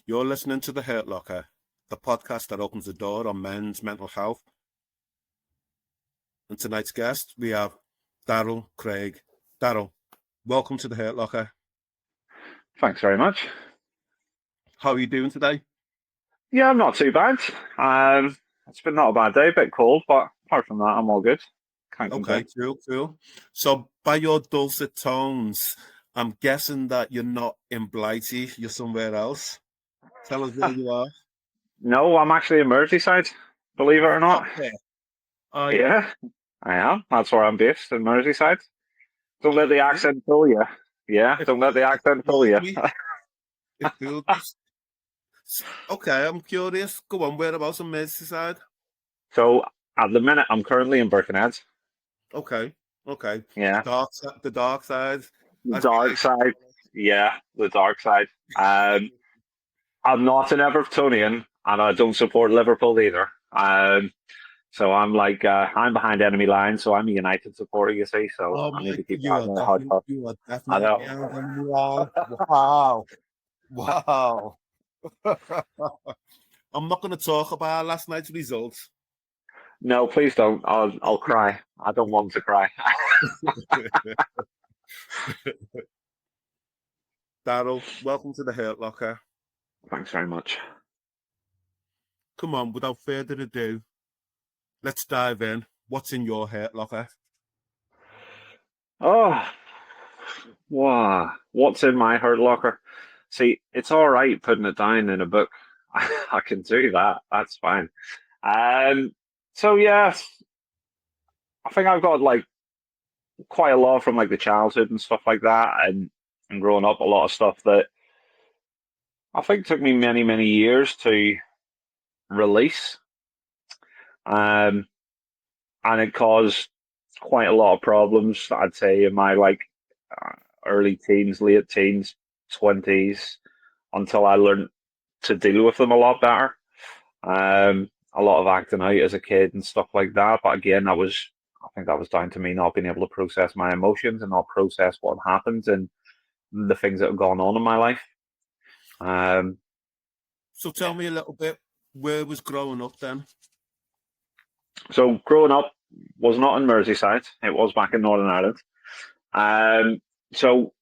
You're listening to The Hurt Locker, the podcast that opens the door on men's mental health. And tonight's guest, we have Darryl Craig. Darryl, welcome to The Hurt Locker. Thanks very much. How are you doing today? Yeah, I'm not too bad. It's been not a bad day, a bit cold, but apart from that, I'm all good. Can't complain. Okay, cool. So by your dulcet tones, I'm guessing that you're not in Blighty, you're somewhere else. Tell us where you are. No, I'm actually in Merseyside, believe it or not. Okay. Yeah, I am. That's where I'm based, in Merseyside. Don't let the accent fool you. Yeah, don't let the accent fool you. It fooled me. Okay, I'm curious. Go on, whereabouts on Merseyside? So, at the minute, I'm currently in Birkenhead. Okay. Yeah. The dark side. The dark side. Yeah, the dark side. I'm not an Evertonian, and I don't support Liverpool either. So I'm like, I'm behind enemy lines, so I'm a United supporter, you see, so I need to keep that in the hard top. You are I definitely know. behind enemy line. Wow. I'm not going to talk about last night's results. No, please don't. I'll cry. I don't want to cry. Darryl, welcome to the Hurt Locker. Thanks very much. Come on, without further ado, let's dive in. What's in your Hurt Locker? Oh, wow. What's in my Hurt Locker? See, it's all right putting it down in a book. I can do that. That's fine. So yeah, I think I've got like quite a lot from like the childhood and stuff like that, and growing up, a lot of stuff that I think took me many, many years to release. And it caused quite a lot of problems, I'd say, in my like early teens, late teens, 20s, until I learned to deal with them a lot better. A lot of acting out as a kid and stuff like that. But again, I think that was down to me not being able to process my emotions and not process what happened and the things that have gone on in my life. So tell me a little bit, where was growing up then? So growing up was not in Merseyside. It was back in Northern Ireland. So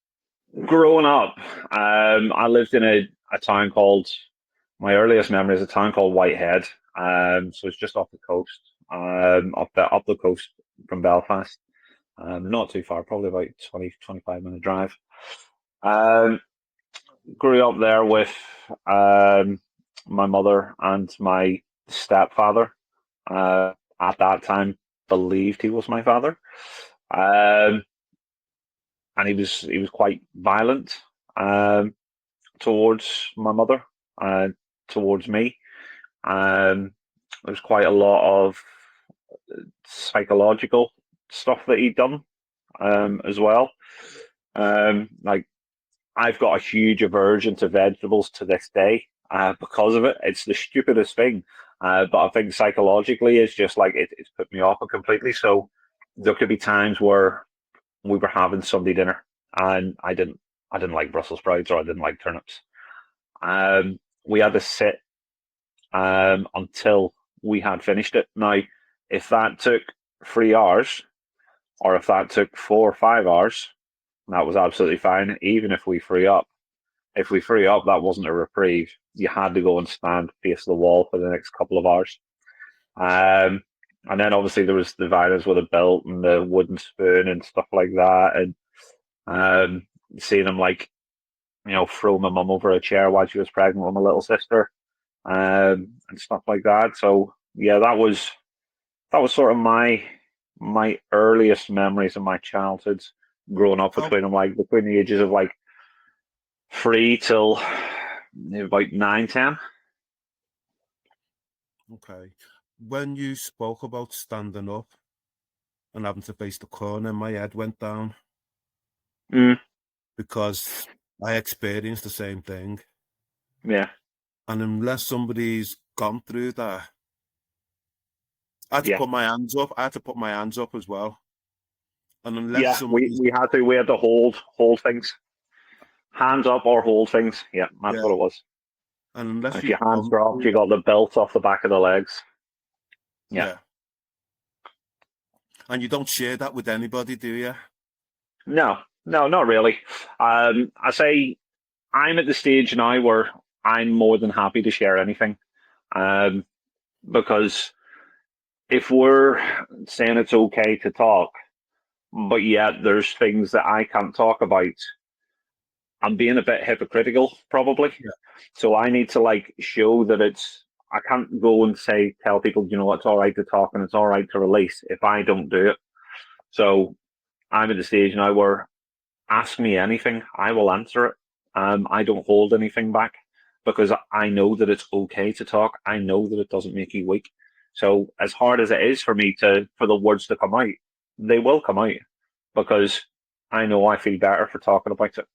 growing up, I lived in a town called, my earliest memory is a town called Whitehead. So it's just off the coast, up the coast from Belfast. Not too far, probably about 20-25 minute drive. Grew up there with my mother and my stepfather. At that time, believed he was my father. And he was quite violent towards my mother and towards me. There was quite a lot of psychological stuff that he'd done as well. Like I've got a huge aversion to vegetables to this day because of it. It's the stupidest thing, but I think psychologically it's just like it's put me off it completely. So there could be times where we were having Sunday dinner and I didn't like Brussels sprouts or I didn't like turnips. We had to sit until we had finished it. Now, if that took 3 hours or if that took 4 or 5 hours, that was absolutely fine, even if we free up. If we free up, that wasn't a reprieve. You had to go and stand face the wall for the next couple of hours. And then obviously there was the violence with a belt and the wooden spoon and stuff like that. And seeing him like, throw my mum over a chair while she was pregnant with my little sister, and stuff like that. So yeah, that was sort of my earliest memories of my childhood, growing up between the ages of like 3 till about 9, 10. Okay. When you spoke about standing up and having to face the corner, my head went down. Because I experienced the same thing. Yeah. And unless somebody's gone through that, I had to put my hands up. I had to put my hands up as well. And unless we had to hold things. Hands up or hold things. Yeah, that's what it was. And unless If you've your hands gone dropped, through you that, got the belt off the back of the legs. Yeah. And you don't share that with anybody, do you? No, not really. I say I'm at the stage now where I'm more than happy to share anything. Because if we're saying it's okay to talk, but yet there's things that I can't talk about, I'm being a bit hypocritical, probably. Yeah. So I need to like show that I can't go and tell people, it's all right to talk and it's all right to release if I don't do it. So I'm at the stage now where ask me anything, I will answer it. I don't hold anything back because I know that it's okay to talk. I know that it doesn't make you weak. So as hard as it is for me for the words to come out, they will come out because I know I feel better for talking about it.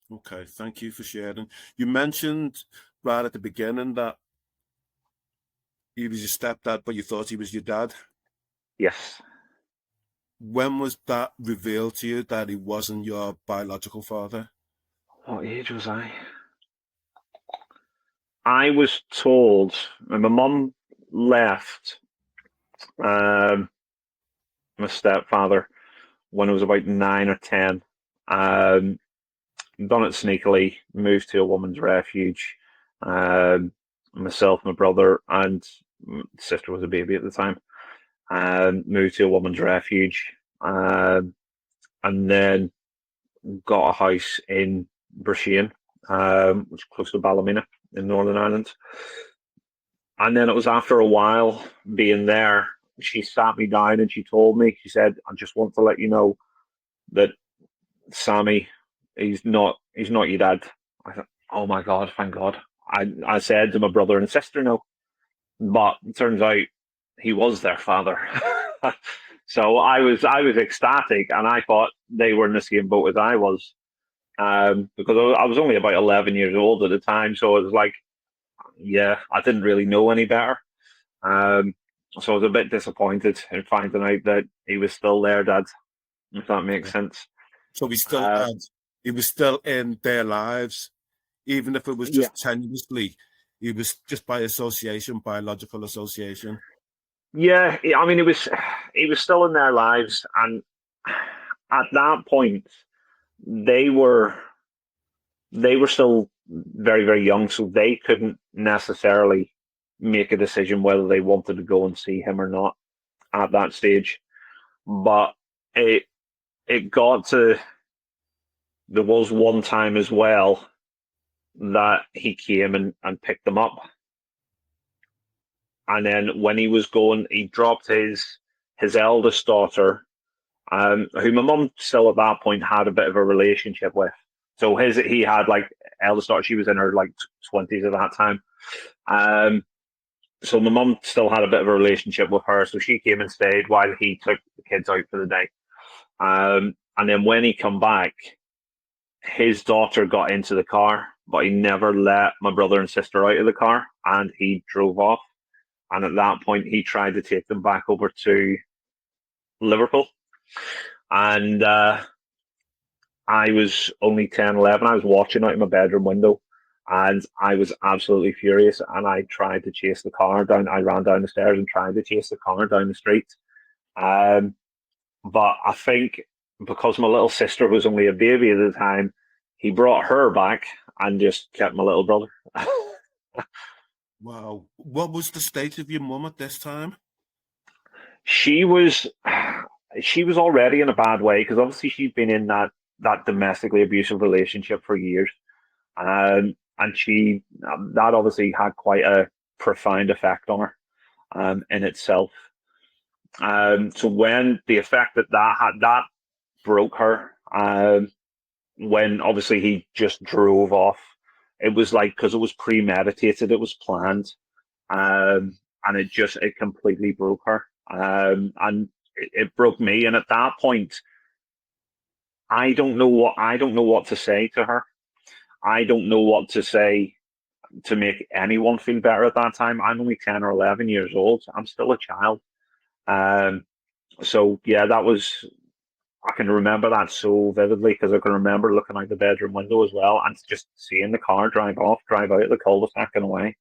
Okay, thank you for sharing. You mentioned right at the beginning that he was your stepdad, but you thought he was your dad. Yes. When was that revealed to you that he wasn't your biological father? What age was I? I was told, and my mum left my stepfather when I was about 9 or 10. Done it sneakily, moved to a woman's refuge. Myself, my brother, and my sister was a baby at the time. Moved to a woman's refuge, and then got a house in Brisbane, which is close to Ballymena in Northern Ireland. And then it was after a while being there, she sat me down and she told me, she said, I just want to let you know that Sammy, he's not your dad. I thought, oh my God, thank God. I said to my brother and sister no, but it turns out he was their father. So I was ecstatic, and I thought they were in the same boat as I was, because I was only about 11 years old at the time. So it was like, yeah, I didn't really know any better. So I was a bit disappointed in finding out that he was still their dad, if that makes sense. So he was still in their lives, even if it was Yeah, just tenuously. He was just by association, biological association. yeah. I mean, he was still in their lives, and at that point, they were still very, very young, so they couldn't necessarily make a decision whether they wanted to go and see him or not at that stage. But it got to there was one time as well that he came and picked them up. And then when he was going, he dropped his eldest daughter, who my mum still at that point had a bit of a relationship with. So he had like eldest daughter, she was in her like 20s at that time. So my mum still had a bit of a relationship with her. So she came and stayed while he took the kids out for the day. And then when he come back, his daughter got into the car, but he never let my brother and sister out of the car, and he drove off. And at that point, he tried to take them back over to Liverpool. And I was only 10, 11. I was watching out of my bedroom window, and I was absolutely furious. And I tried to chase the car down. I ran down the stairs and tried to chase the car down the street. But I think because my little sister was only a baby at the time, he brought her back and just kept my little brother. Wow. What was the state of your mum at this time? She was already in a bad way because obviously she'd been in that domestically abusive relationship for years, and she that obviously had quite a profound effect on her in itself. So when the effect that had, that broke her, when obviously he just drove off, it was like, because it was premeditated, it was planned, and it completely broke her, and it broke me. And at that point, I don't know what to say to her. I don't know what to say to make anyone feel better at that time. I'm only 10 or 11 years old. I'm still a child. So yeah, that was I can remember that so vividly because I can remember looking out the bedroom window as well and just seeing the car drive out of the cul-de-sac and away.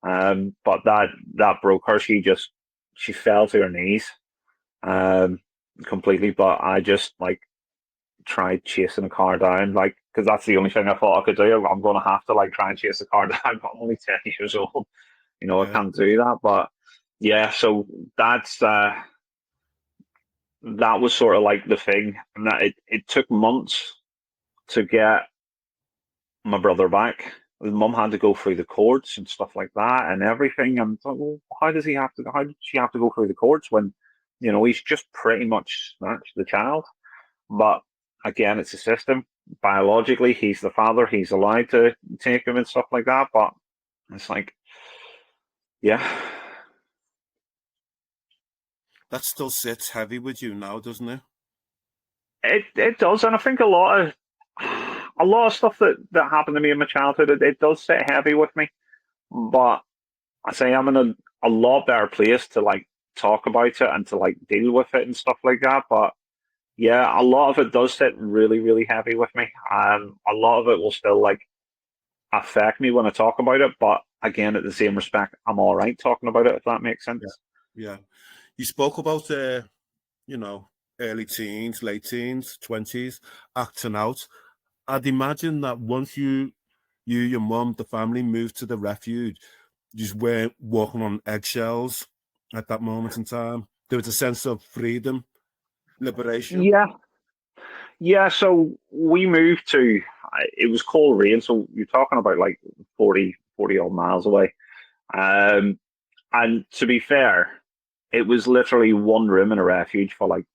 But that broke her. She fell to her knees, completely. But I just like tried chasing the car down, like because that's the only thing I thought I could do. I'm going to have to like try and chase the car down. I'm only 10 years old, I can't do that. But yeah, so that was sort of like the thing, and that it took months to get my brother back. His mum had to go through the courts and stuff like that and everything. And I thought, well, how did she have to go through the courts when, he's just pretty much snatched the child? But again, it's a system. Biologically, he's the father. He's allowed to take him and stuff like that. But it's like, yeah. That still sits heavy with you now, doesn't it? It does, and I think a lot of stuff that happened to me in my childhood, it does sit heavy with me. But I say I'm in a lot better place to like talk about it and to like deal with it and stuff like that. But yeah, a lot of it does sit really, really heavy with me. A lot of it will still like affect me when I talk about it. But again, at the same respect, I'm all right talking about it, if that makes sense. Yeah. You spoke about, early teens, late teens, 20s, acting out. I'd imagine that once you, your mum, the family moved to the refuge, you just weren't walking on eggshells at that moment in time. There was a sense of freedom, liberation. Yeah. So we moved to, it was Coleraine, so you're talking about like 40 odd miles away. And to be fair, it was literally one room in a refuge for like,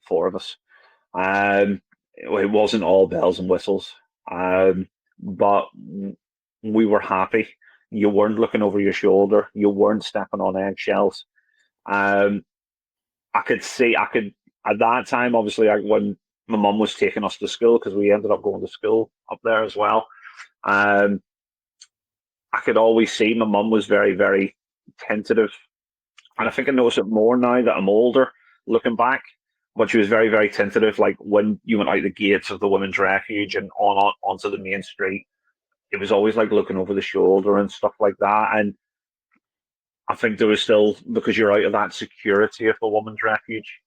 4 of us. It wasn't all bells and whistles, but we were happy. You weren't looking over your shoulder. You weren't stepping on eggshells. Um, at that time, obviously, when my mum was taking us to school, because we ended up going to school up there as well. I could always see my mum was very, very tentative. And I think I notice it more now that I'm older, looking back. But she was very, very tentative. Like when you went out the gates of the women's refuge and onto the main street, it was always like looking over the shoulder and stuff like that. And I think there was still, because you're out of that security of the women's refuge.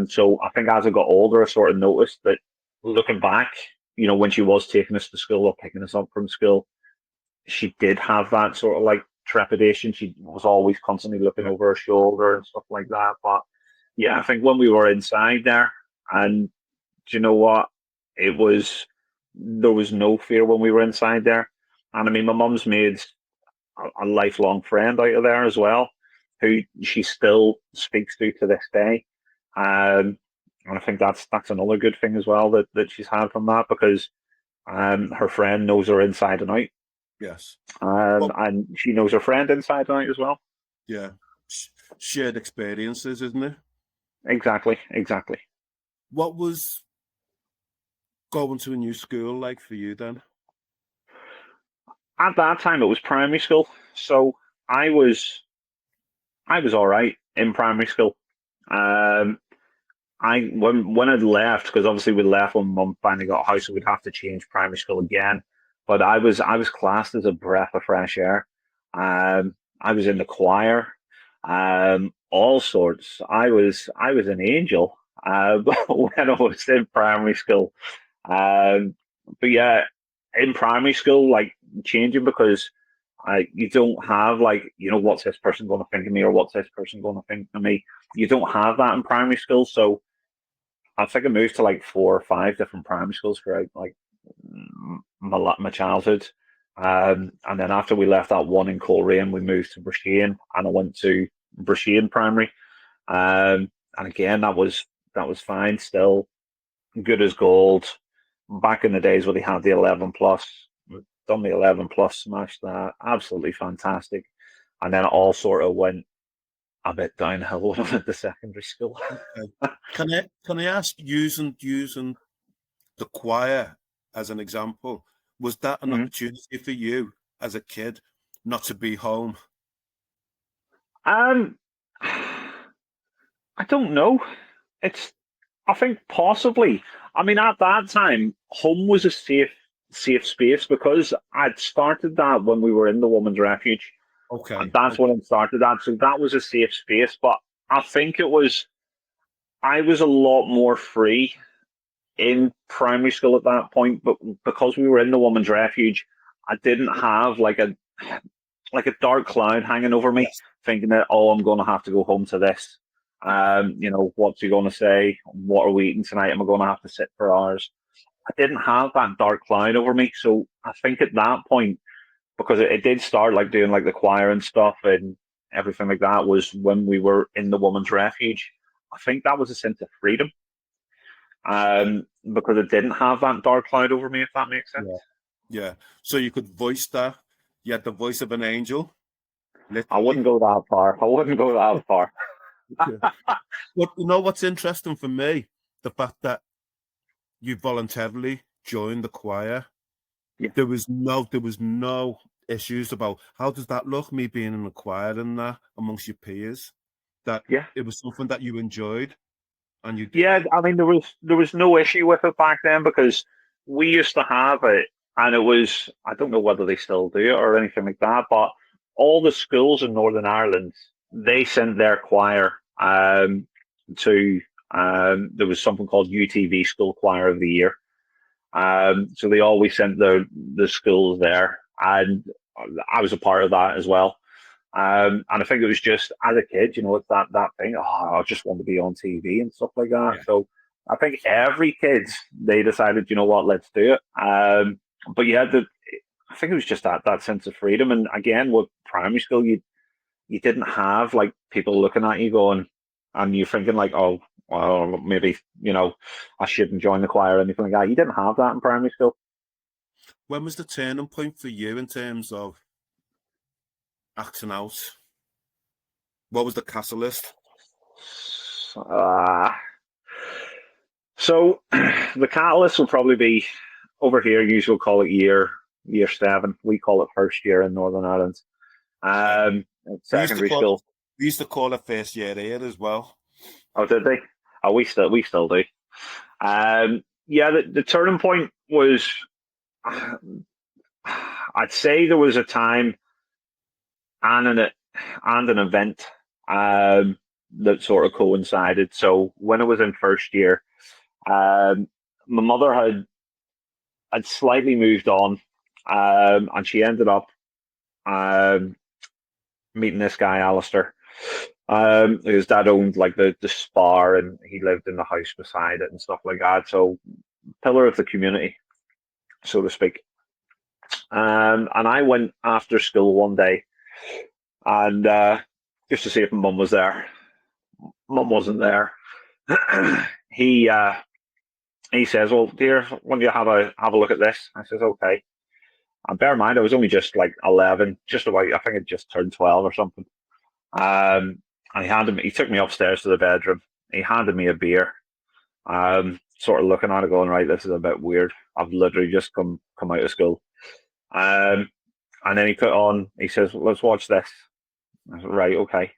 So I think as I got older, I sort of noticed that looking back, when she was taking us to school or picking us up from school, she did have that sort of like trepidation. She was always constantly looking over her shoulder and stuff like that. But yeah, I think when we were inside there, and do you know what? There was no fear when we were inside there. And I mean, my mum's made a lifelong friend out of there as well, who she still speaks to this day. And I think that's another good thing as well that she's had from that, because her friend knows her inside and out. Yes. And she knows her friend inside and out as well. Yeah. Shared experiences, isn't it? Exactly. What was going to a new school like for you then? At that time, it was primary school, so I was all right in primary school. When I'd left, because obviously we left when Mum finally got a house, so we'd have to change primary school again. But I was classed as a breath of fresh air. I was in the choir, all sorts. I was an angel when I was in primary school. But yeah, in primary school, like changing, because you don't have like, what's this person going to think of me, or what's this person going to think of me. You don't have that in primary school, so I think I moved to like 4 or 5 different primary schools throughout like my childhood. And then after we left that one in Coleraine, we moved to Brashane, and I went to Brashane Primary. And again, that was fine. Still good as gold. Back in the days where they had the 11 plus, done the 11 plus, smashed that. Absolutely fantastic. And then it all sort of went a bit downhill when I went to secondary school. Okay. Can I ask, using the choir as an example, was that an opportunity for you as a kid not to be home? I don't know. It's I think possibly. I mean, at that time, home was a safe space because I'd started that when we were in the women's refuge, and Okay. that's when I started that. So that was a safe space. But I think I was a lot more free in primary school at that point, but because we were in the women's refuge, I didn't have like a dark cloud hanging over me, Yes. thinking that, oh, I'm going to have to go home to this. What's he going to say? What are we eating tonight? Am I going to have to sit for hours? I didn't have that dark cloud over me. So I think at that point, because it did start like doing like the choir and stuff and everything like that, was when we were in the women's refuge. I think that was a sense of freedom, because it didn't have that dark cloud over me, if that makes sense. Yeah. Yeah. So you could voice that. You had the voice of an angel, I literally. wouldn't go that far. I wouldn't go that far. Yeah. But you know what's interesting for me? The fact that you voluntarily joined the choir. Yeah, There was no issues about how does that look, me being in the choir and that amongst your peers. That yeah. it was something that you enjoyed and you Yeah, I mean there was no issue with it back then because we used to have it, and it was, I don't know whether they still do it or anything like that, but all the schools in Northern Ireland, they sent their choir to there was something called UTV School Choir of the Year. So they always sent the schools there, and I was a part of that as well. And I think it was just as a kid, it's that thing. Oh, I just want to be on TV and stuff like that. yeah. So I think every kid, they decided, you know what, let's do it. But yeah, I think it was just that sense of freedom. And again, with primary school, you didn't have like people looking at you going, and you're thinking like, oh, well, maybe I shouldn't join the choir or anything like that. You didn't have that in primary school. When was the turning point for you in terms of acting out? What was the catalyst? Uh, So the catalyst will probably be over here. Usually call it year 7. We call it first year in Northern Ireland. Okay. We used to Secondary call school. we used to call it first year here as well. Oh, did they? Oh, we still do. Yeah, the turning point was. I'd say there was a time and an event that sort of coincided. So when I was in first year, my mother had slightly moved on, and she ended up um, meeting this guy, Alistair. His dad owned like the spa, and he lived in the house beside it and stuff like that. So pillar of the community, so to speak. And I went after school one day, and just to see if my mum was there. Mum wasn't there. he he says, "Well, dear, when do you have a look at this?" I says, "Okay." And bear in mind, I was only just like 11, just about. I think I just turned 12 or something. And he took me upstairs to the bedroom. He handed me a beer. Sort of looking at it, going, right, this is a bit weird. I've literally just come out of school. Um, and then he says, let's watch this. I said, right, okay.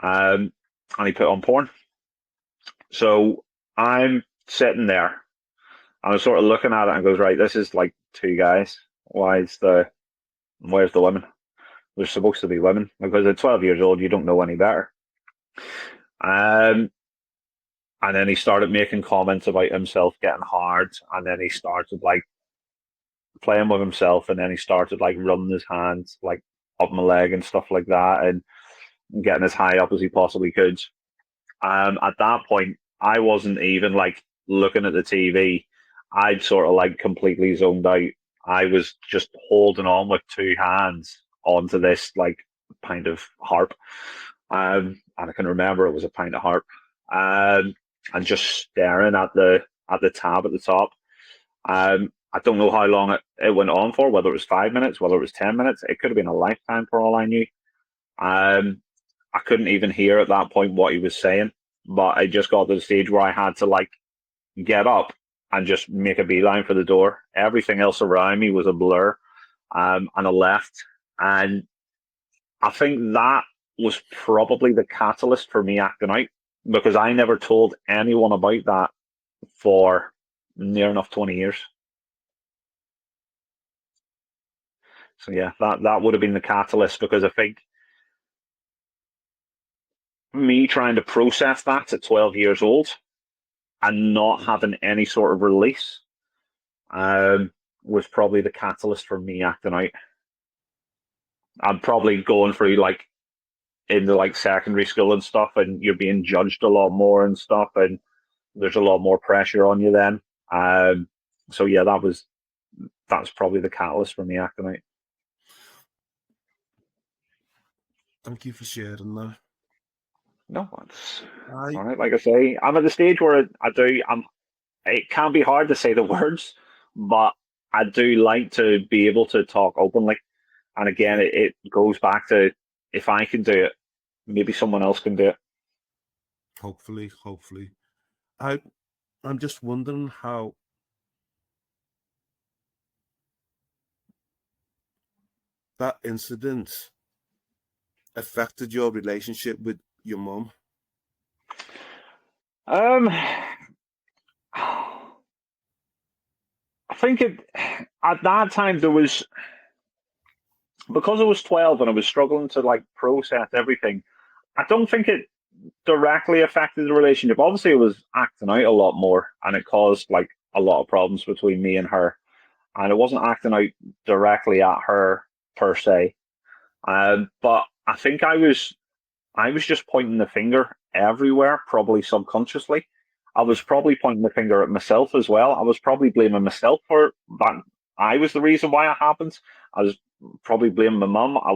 And he put on porn. So I'm sitting there. I was sort of looking at it and goes, right, this is like two guys. Where's the women? There's supposed to be women because at 12 years old, you don't know any better. Um, and then he started making comments about himself getting hard, and then he started like playing with himself, and then he started like running his hands like up my leg and stuff like that, and getting as high up as he possibly could. At that point, I wasn't even like looking at the TV. I'd sort of like completely zoned out. I was just holding on with two hands onto this like pint of harp. And I can remember it was a pint of harp. Um, and just staring at the tab at the top. I don't know how long it went on for, whether it was 5 minutes, whether it was 10 minutes. It could have been a lifetime for all I knew. Um, I couldn't even hear at that point what he was saying, but I just got to the stage where I had to like get up and just make a beeline for the door. Everything else around me was a blur, and I left. And I think that was probably the catalyst for me acting out. because I never told anyone about that for near enough 20 years. So yeah, that would have been the catalyst, because I think me trying to process that at 12 years old and not having any sort of release was probably the catalyst for me acting out. I'm probably going through like into like secondary school and stuff, and you're being judged a lot more and stuff, and there's a lot more pressure on you then. So yeah, that's probably the catalyst for me acting out. Thank you for sharing that. No, it's I all right. Like I say, I'm at the stage where it can be hard to say the words, but I do like to be able to talk openly. And again, it goes back to, if I can do it, maybe someone else can do it. hopefully. I'm just wondering how that incident affected your relationship with your mum. I think at that time there was, because I was 12 and I was struggling to like process everything. I don't think it directly affected the relationship. Obviously, it was acting out a lot more, and it caused like a lot of problems between me and her. And it wasn't acting out directly at her per se, but I think I was just pointing the finger everywhere, probably subconsciously. I was probably pointing the finger at myself as well. I was probably blaming myself for that. I was the reason why it happened. I was probably blaming my mum. I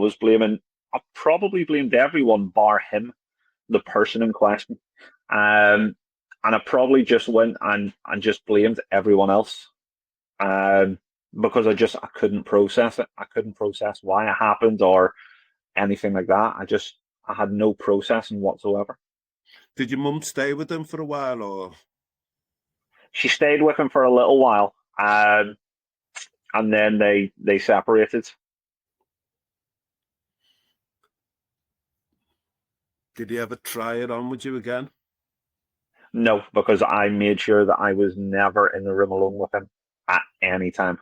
probably blamed everyone bar him, the person in question. And I probably just went and just blamed everyone else. Because I couldn't process it. I couldn't process why it happened or anything like that. I had no processing whatsoever. Did your mum stay with them for a while, or She stayed with him for a little while, and then they separated. did he ever try it on with you again? No, because I made sure that I was never in the room alone with him at any time.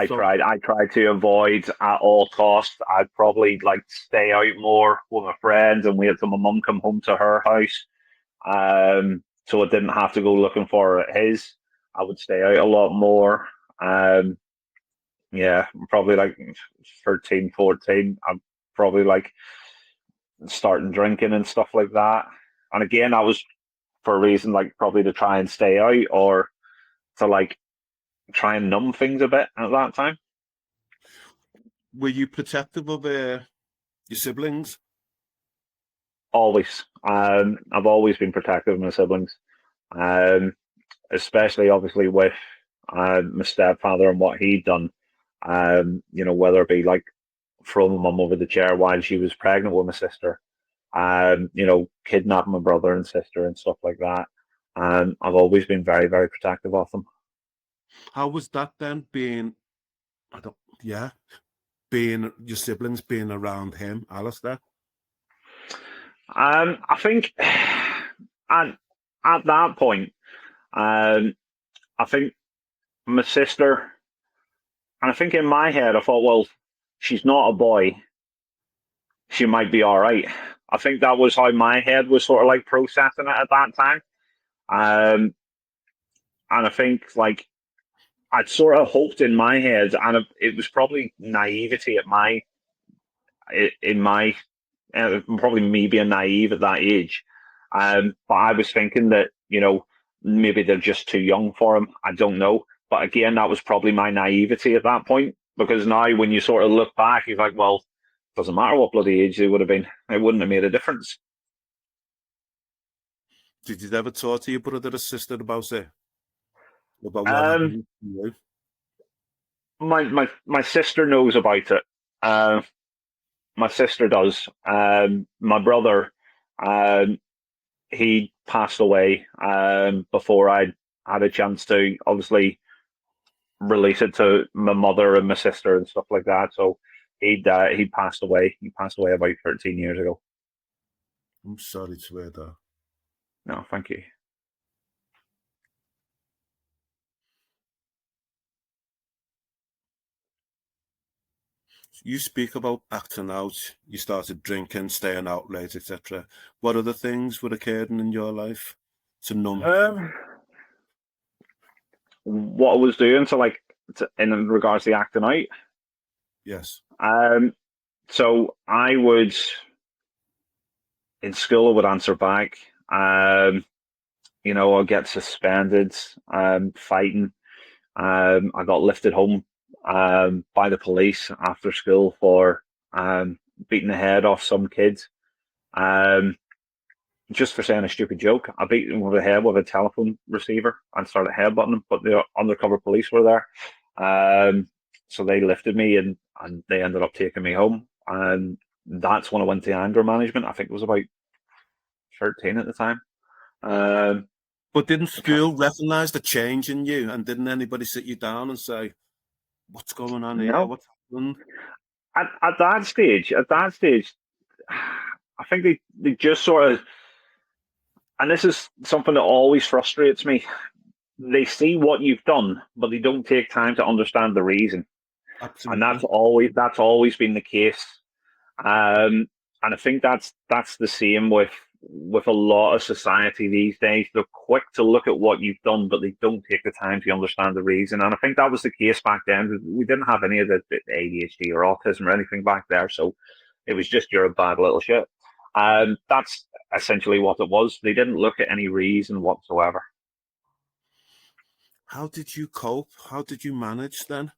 So I tried to avoid at all costs. I'd probably like stay out more with my friends and wait till my mum come home to her house. So I didn't have to go looking for her at his. I would stay out a lot more. Um, yeah, probably like 13, 14. I'm probably like starting drinking and stuff like that. And again, that was for a reason like probably to try and stay out or to like try and numb things a bit at that time. were you protective of your siblings? Always. I've always been protective of my siblings, um, especially obviously with my stepfather and what he'd done. Whether it be like throwing my mum over the chair while she was pregnant with my sister, kidnapping my brother and sister and stuff like that. I've always been very, very protective of them. How was that then, being, I don't, yeah, being your siblings, being around him, Alistair? I think at that point, I think my sister, and I think in my head, I thought, well, she's not a boy. She might be all right. I think that was how my head was sort of like processing it at that time. Um, and I think like I'd sort of hoped in my head, and it was probably naivety in my probably me being naive at that age. But I was thinking that maybe they're just too young for him. I don't know. But again, that was probably my naivety at that point, because now when you sort of look back, you're like, well, it doesn't matter what bloody age they would have been. It wouldn't have made a difference. Did you ever talk to your brother or sister about it? About what Um, happened to you? my sister knows about it. Uh, my sister does. My brother, um, he passed away before I had a chance to obviously release it to my mother and my sister and stuff like that. So He passed away. He passed away about 13 years ago. I'm sorry to hear that. No, thank you. You speak about acting out. You started drinking, staying out late, etc. What other things were occurring in your life to numb? What I was doing, so like in regards to acting out. Yes. So I would in school I would answer back. I'd get suspended, fighting. I got lifted home by the police after school for beating the head off some kids. Just for saying a stupid joke. I beat him with a head with a telephone receiver and started headbutting him, but the undercover police were there. So they lifted me and they ended up taking me home. And that's when I went to anger management. I think it was about 13 at the time. But didn't school recognise the change in you, and didn't anybody sit you down and say, "What's going on here? No, What's happened?" at that stage, I think they just sort of, and this is something that always frustrates me. They see what you've done, but they don't take time to understand the reason, and Absolutely. that's always been the case. And I think that's the same with a lot of society these days. They're quick to look at what you've done, but they don't take the time to understand the reason. And I think that was the case back then. We didn't have any of the ADHD or autism or anything back there, so it was just you're a bad little shit. That's essentially what it was. They didn't look at any reason whatsoever. How did you cope? How did you manage then?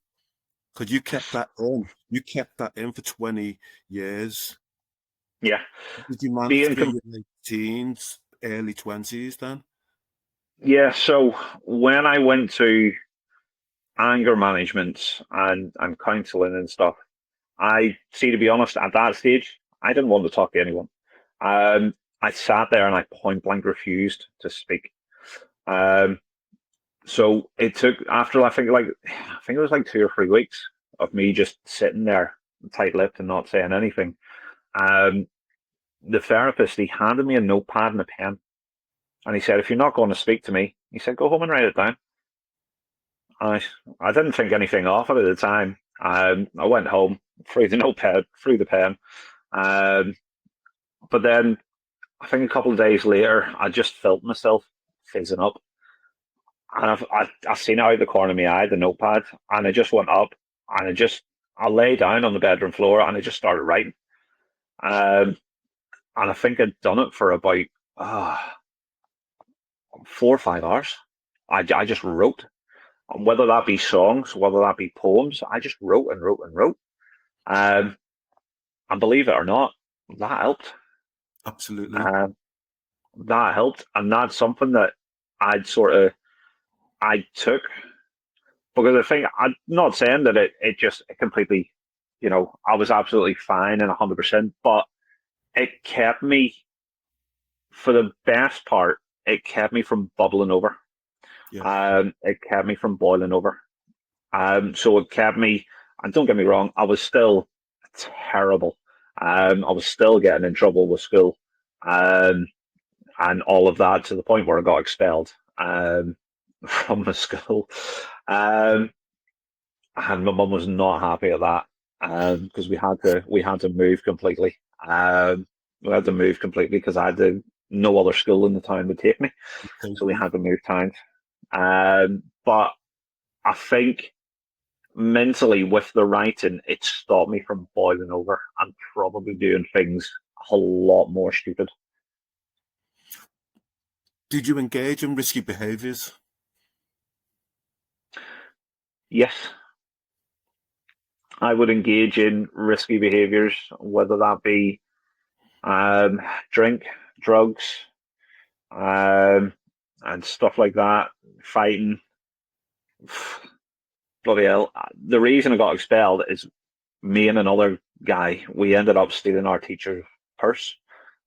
Because you kept that in. You kept that in for 20 years. Yeah, Did you manage being through your late teens, early 20s then? yeah. So when I went to anger management and counselling and stuff, I see, to be honest, at that stage, I didn't want to talk to anyone. I sat there and I point blank refused to speak. Um, so it took after I think it was like 2 or 3 weeks of me just sitting there tight-lipped and not saying anything. Um, the therapist, he handed me a notepad and a pen, and he said, "If you're not going to speak to me," he said, "go home and write it down." I I didn't think anything of it at the time. I went home, threw the notepad, threw the pen. Um, but then I think a couple of days later, I just felt myself fizzing up, and I've seen it out the corner of my eye, the notepad, and I just went up, and I lay down on the bedroom floor, and I just started writing. Um, and I think I'd done it for about 4 or 5 hours. I just wrote, and whether that be songs, whether that be poems, I just wrote and wrote and wrote. Um, and believe it or not, that helped. Absolutely. Um, that helped, and that's something that I'd sort of I took because the thing I'm not saying that it completely, I was absolutely fine and 100%, but it kept me for the best part. It kept me from bubbling over. Yes. It kept me from boiling over. So it kept me. And don't get me wrong, I was still terrible. I was still getting in trouble with school, and all of that to the point where I got expelled from the school. Um, and my mum was not happy at that because we had to move completely. We had to move completely because no other school in the town would take me, so we had to move towns. But I think mentally with the writing, it stopped me from boiling over and probably doing things a lot more stupid. Did you engage in risky behaviours? Yes, I would engage in risky behaviors, whether that be drink, drugs, um, and stuff like that, fighting. Bloody hell. The reason I got expelled is me and another guy, we ended up stealing our teacher's purse,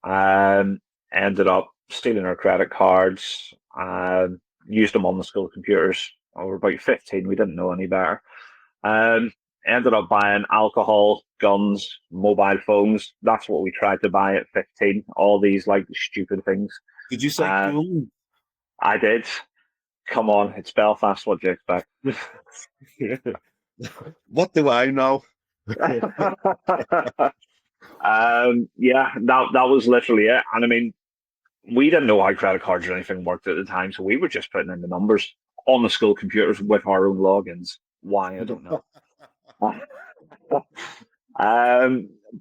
um, ended up stealing her credit cards, used them on the school computers. We were about 15, we didn't know any better. Um, ended up buying alcohol, guns, mobile phones. That's what we tried to buy at 15. All these like stupid things. Did you say goon? I did. Come on, it's Belfast. What do you expect? What do I know? Yeah, that was literally it. And I mean, we didn't know how credit cards or anything worked at the time, so we were just putting in the numbers on the school computers with our own logins. Why, I don't know.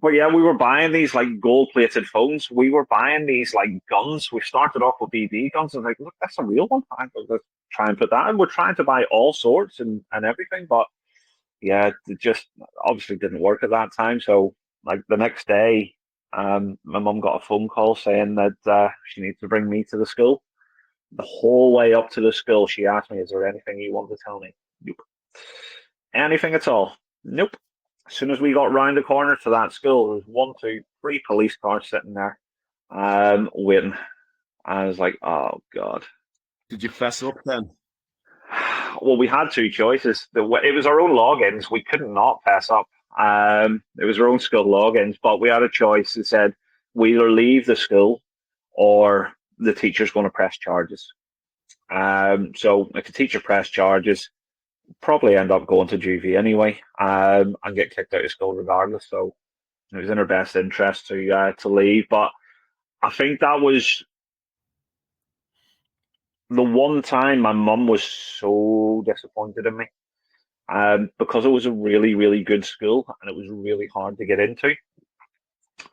But yeah, we were buying these like gold-plated phones. We were buying these like guns. We started off with BB guns. And like, look, that's a real one. Let's try and put that in. We're trying to buy all sorts and everything, but yeah, it just obviously didn't work at that time. So like the next day, my mum got a phone call saying that she needs to bring me to the school. The whole way up to the school, she asked me, "Is there anything you want to tell me?" Nope. Anything at all? Nope. As soon as we got round the corner to that school, there was 1, 2, 3 police cars sitting there, waiting. I was like, "Oh God." Did you fess up then? Well, we had two choices. It was our own logins. We couldn't not fess up. It was our own school logins, but we had a choice. It said we either leave the school or the teacher's going to press charges. So if the teacher pressed charges, probably end up going to juvie anyway, and get kicked out of school regardless. So it was in her best interest to leave. But I think that was the one time my mum was so disappointed in me. Because it was a really, really good school and it was really hard to get into.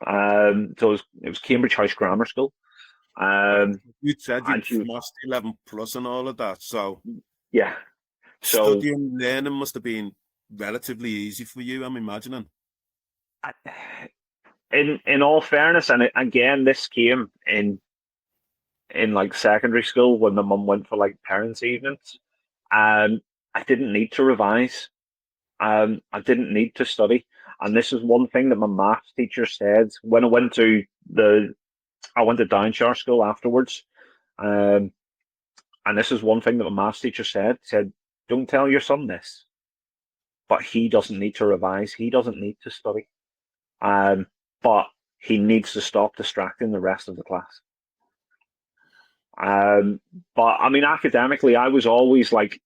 So it was Cambridge House Grammar School. You said you'd she, smashed 11 plus and all of that. So yeah. So studying, learning must have been relatively easy for you, I'm imagining. In all fairness, and again, this came in like secondary school when my mum went for like parents' evenings. I didn't need to revise. I didn't need to study. And this is one thing that my maths teacher said when I went to Downshire School afterwards. And this is one thing that my maths teacher said, don't tell your son this, but he doesn't need to revise. He doesn't need to study. But he needs to stop distracting the rest of the class. But I mean, academically, I was always like,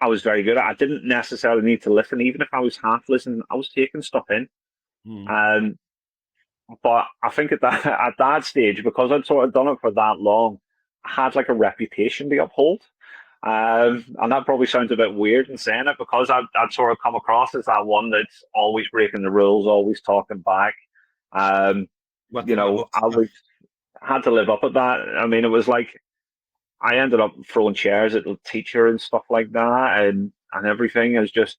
I was very good at it. I didn't necessarily need to listen. Even if I was half listening, I was taking stuff in. But I think at that stage, because I'd sort of done it for that long, I had like a reputation to uphold. And that probably sounds a bit weird in saying it because I'd sort of come across as that one that's always breaking the rules, always talking back. I always had to live up at that. I mean, it was like I ended up throwing chairs at the teacher and stuff like that, and everything is just.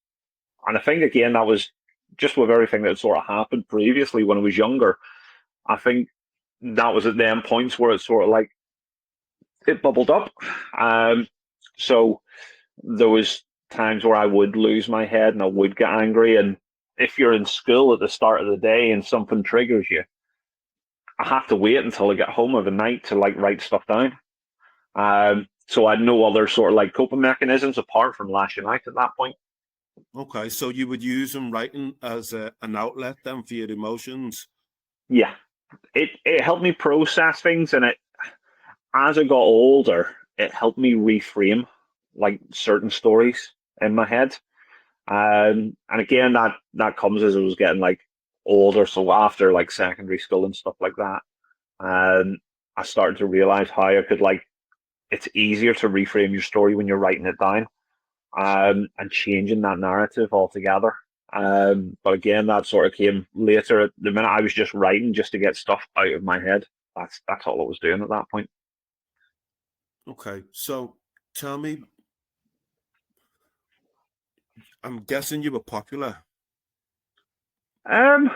And I think again that was just with everything that sort of happened previously when I was younger. I think that was at them points where it sort of like it bubbled up. So there was times where I would lose my head and I would get angry. And if you're in school at the start of the day and something triggers you, I have to wait until I get home of the night to like write stuff down. So I had no other sort of like coping mechanisms apart from lashing out at that point. Okay, so you would use writing as an outlet then for your emotions? Yeah, it helped me process things, and as I got older, it helped me reframe like certain stories in my head. And again, that comes as I was getting like older. So after like secondary school and stuff like that, I started to realize how I could like. It's easier to reframe your story when you're writing it down, and changing that narrative altogether. But again, that sort of came later. The minute I was just writing just to get stuff out of my head, that's all I was doing at that point. Okay, so tell me, I'm guessing you were popular. I'd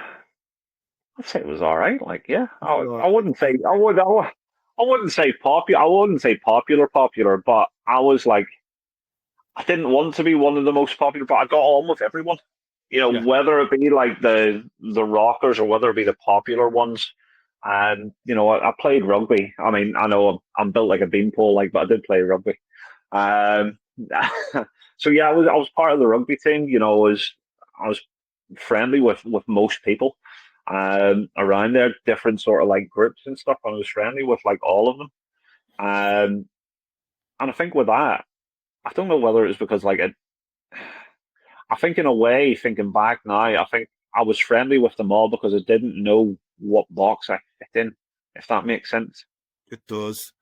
say it was all right. Like, yeah, I wouldn't say I wouldn't say popular. I wouldn't say popular, but I was like, I didn't want to be one of the most popular, but I got on with everyone. Whether it be like the rockers or whether it be the popular ones. And I played rugby. I mean, I know I'm built like a beanpole, like, but I did play rugby. So yeah, I was part of the rugby team. was friendly with most people around there, different sort of like groups and stuff. And I was friendly with like all of them. And I think with that, I don't know whether it was because like I think in a way, thinking back now, I think I was friendly with them all because I didn't know what box I fit in, if that makes sense. It does.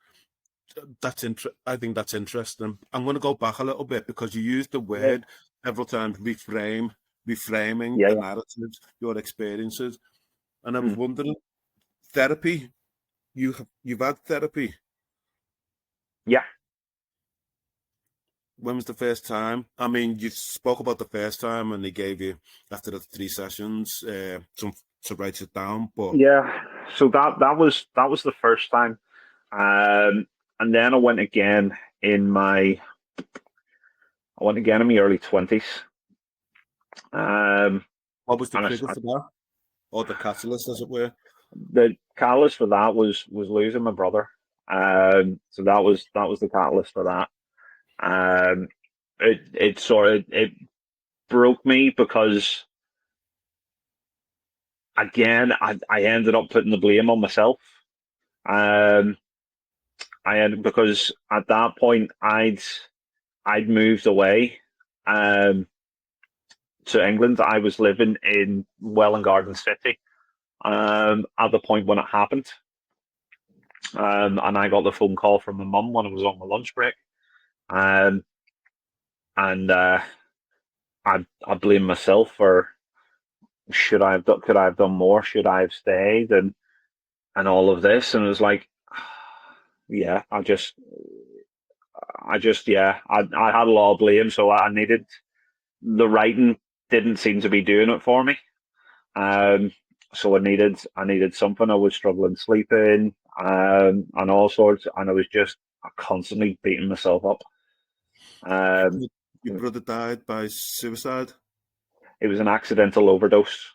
I think that's interesting. I'm going to go back a little bit because you used the Yeah, word several times, reframing yeah, the yeah. narratives, your experiences. And I was Mm. wondering, therapy, you've had therapy. Yeah. When was the first time? I mean, you spoke about the first time and they gave you, after the 3 sessions, some to write it down. But Yeah. So that was the first time. And then I went again in my early 20s. Um, what was the and trigger for that? Or the catalyst, as it were? the catalyst for that was losing my brother. So that was the catalyst for that. Um, it broke me because again I ended up putting the blame on myself. Um, because at that point I'd moved away um, to England. I was living in Welwyn Garden City at the point when it happened. And I got the phone call from my mum when I was on my lunch break. Um, and I blame myself for could I have done more? Should I have stayed? And all of this. And it was like, yeah, yeah, I had a lot of blame. So I needed the writing didn't seem to be doing it for me. Um, so I needed something. I was struggling sleeping, and all sorts, and I was just constantly beating myself up. Um, Your brother died by suicide? it was an accidental overdose.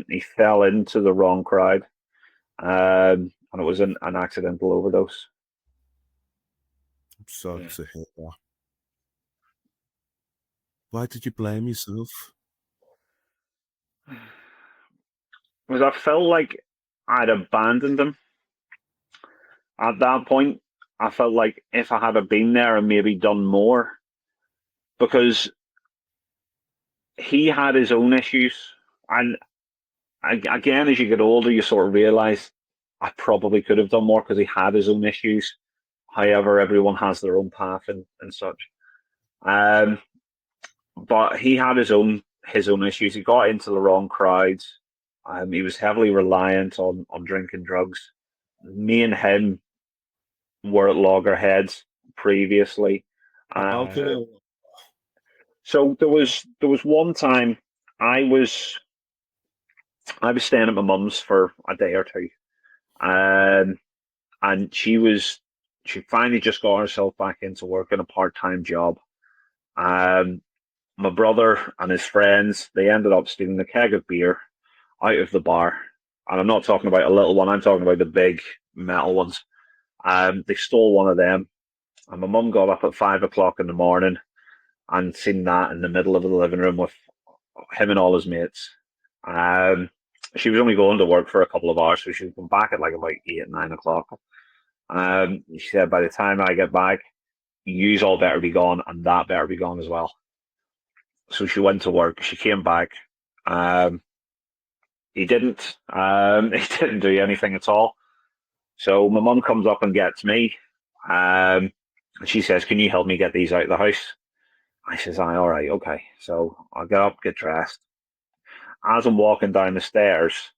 He fell into the wrong crowd, and it was an accidental overdose. I'm sorry Yeah. to hear that. Why did you blame yourself? Because I felt like I'd abandoned him at that point. I felt like if I had been there and maybe done more, because he had his own issues. And again, as you get older, you sort of realize I probably could have done more because he had his own issues. However, everyone has their own path and such. Um, but he had his own issues. He got into the wrong crowds. He was heavily reliant on drinking drugs. Me and him were at loggerheads previously. How Uh, did so there was one time I was I was staying at my mum's for a day or two, um, and she finally just got herself back into work in a part-time job. Um, my brother and his friends, they ended up stealing a keg of beer out of the bar, and I'm not talking about a little one. I'm talking about the big metal ones. They stole one of them, and my mum got up at 5 o'clock in the morning and seen that in the middle of the living room with him and all his mates. Um, she was only going to work for a couple of hours, so she would come back at like about 8, 9 o'clock. She said, by the time I get back, yous all better be gone, and that better be gone as well. So she went to work. She came back. Um, he didn't. He didn't do anything at all. So my mum comes up and gets me. Um, she says, "Can you help me get these out of the house?" I says, "Aye, all right, okay." So I get up, get dressed. As I'm walking down the stairs,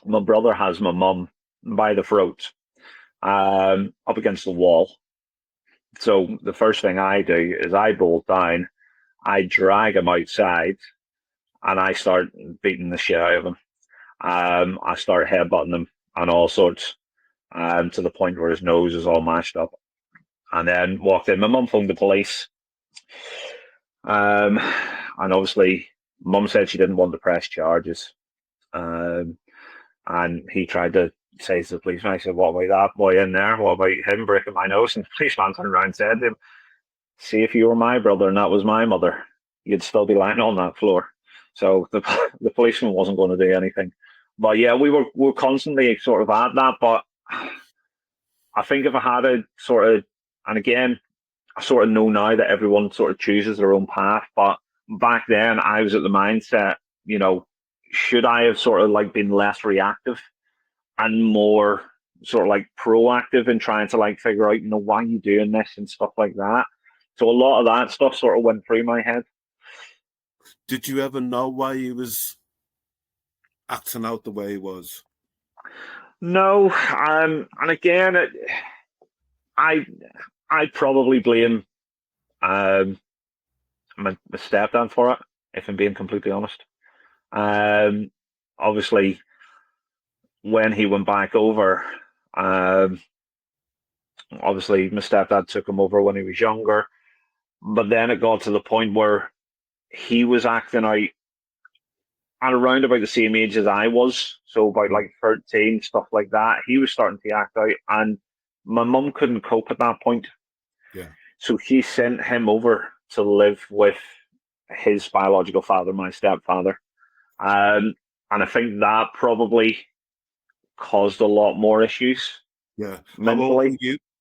my brother has my mum by the throat, up against the wall. So the first thing I do is I bolt down, I drag him outside, and I start beating the shit out of him. I start headbutting him and all sorts, to the point where his nose is all mashed up. And then walked in. My mum phoned the police, and obviously, mum said she didn't want to press charges. Um, and he tried to say to the policeman, I said, "What about that boy in there? What about him breaking my nose?" And the policeman turned around and said to him, "See if you were my brother and that was my mother, you'd still be lying on that floor. So the policeman wasn't going to do anything. But yeah, we were constantly sort of at that. But I think if I had a sort of, and again, I sort of know now that everyone sort of chooses their own path. But back then, I was at the mindset, should I have sort of like been less reactive and more sort of like proactive in trying to like figure out, why are you doing this and stuff like that. So a lot of that stuff sort of went through my head. Did you ever know why he was acting out the way he was? No, and again, I probably blame my stepdad for it, if I'm being completely honest. Obviously, when he went back over, obviously my stepdad took him over when he was younger, but then it got to the point where he was acting out at around about the same age as I was, so about like 13, stuff like that. He was starting to act out, and my mum couldn't cope at that point. Yeah. So she sent him over to live with his biological father, my stepfather. And I think that probably caused a lot more issues. Yeah. Mentally.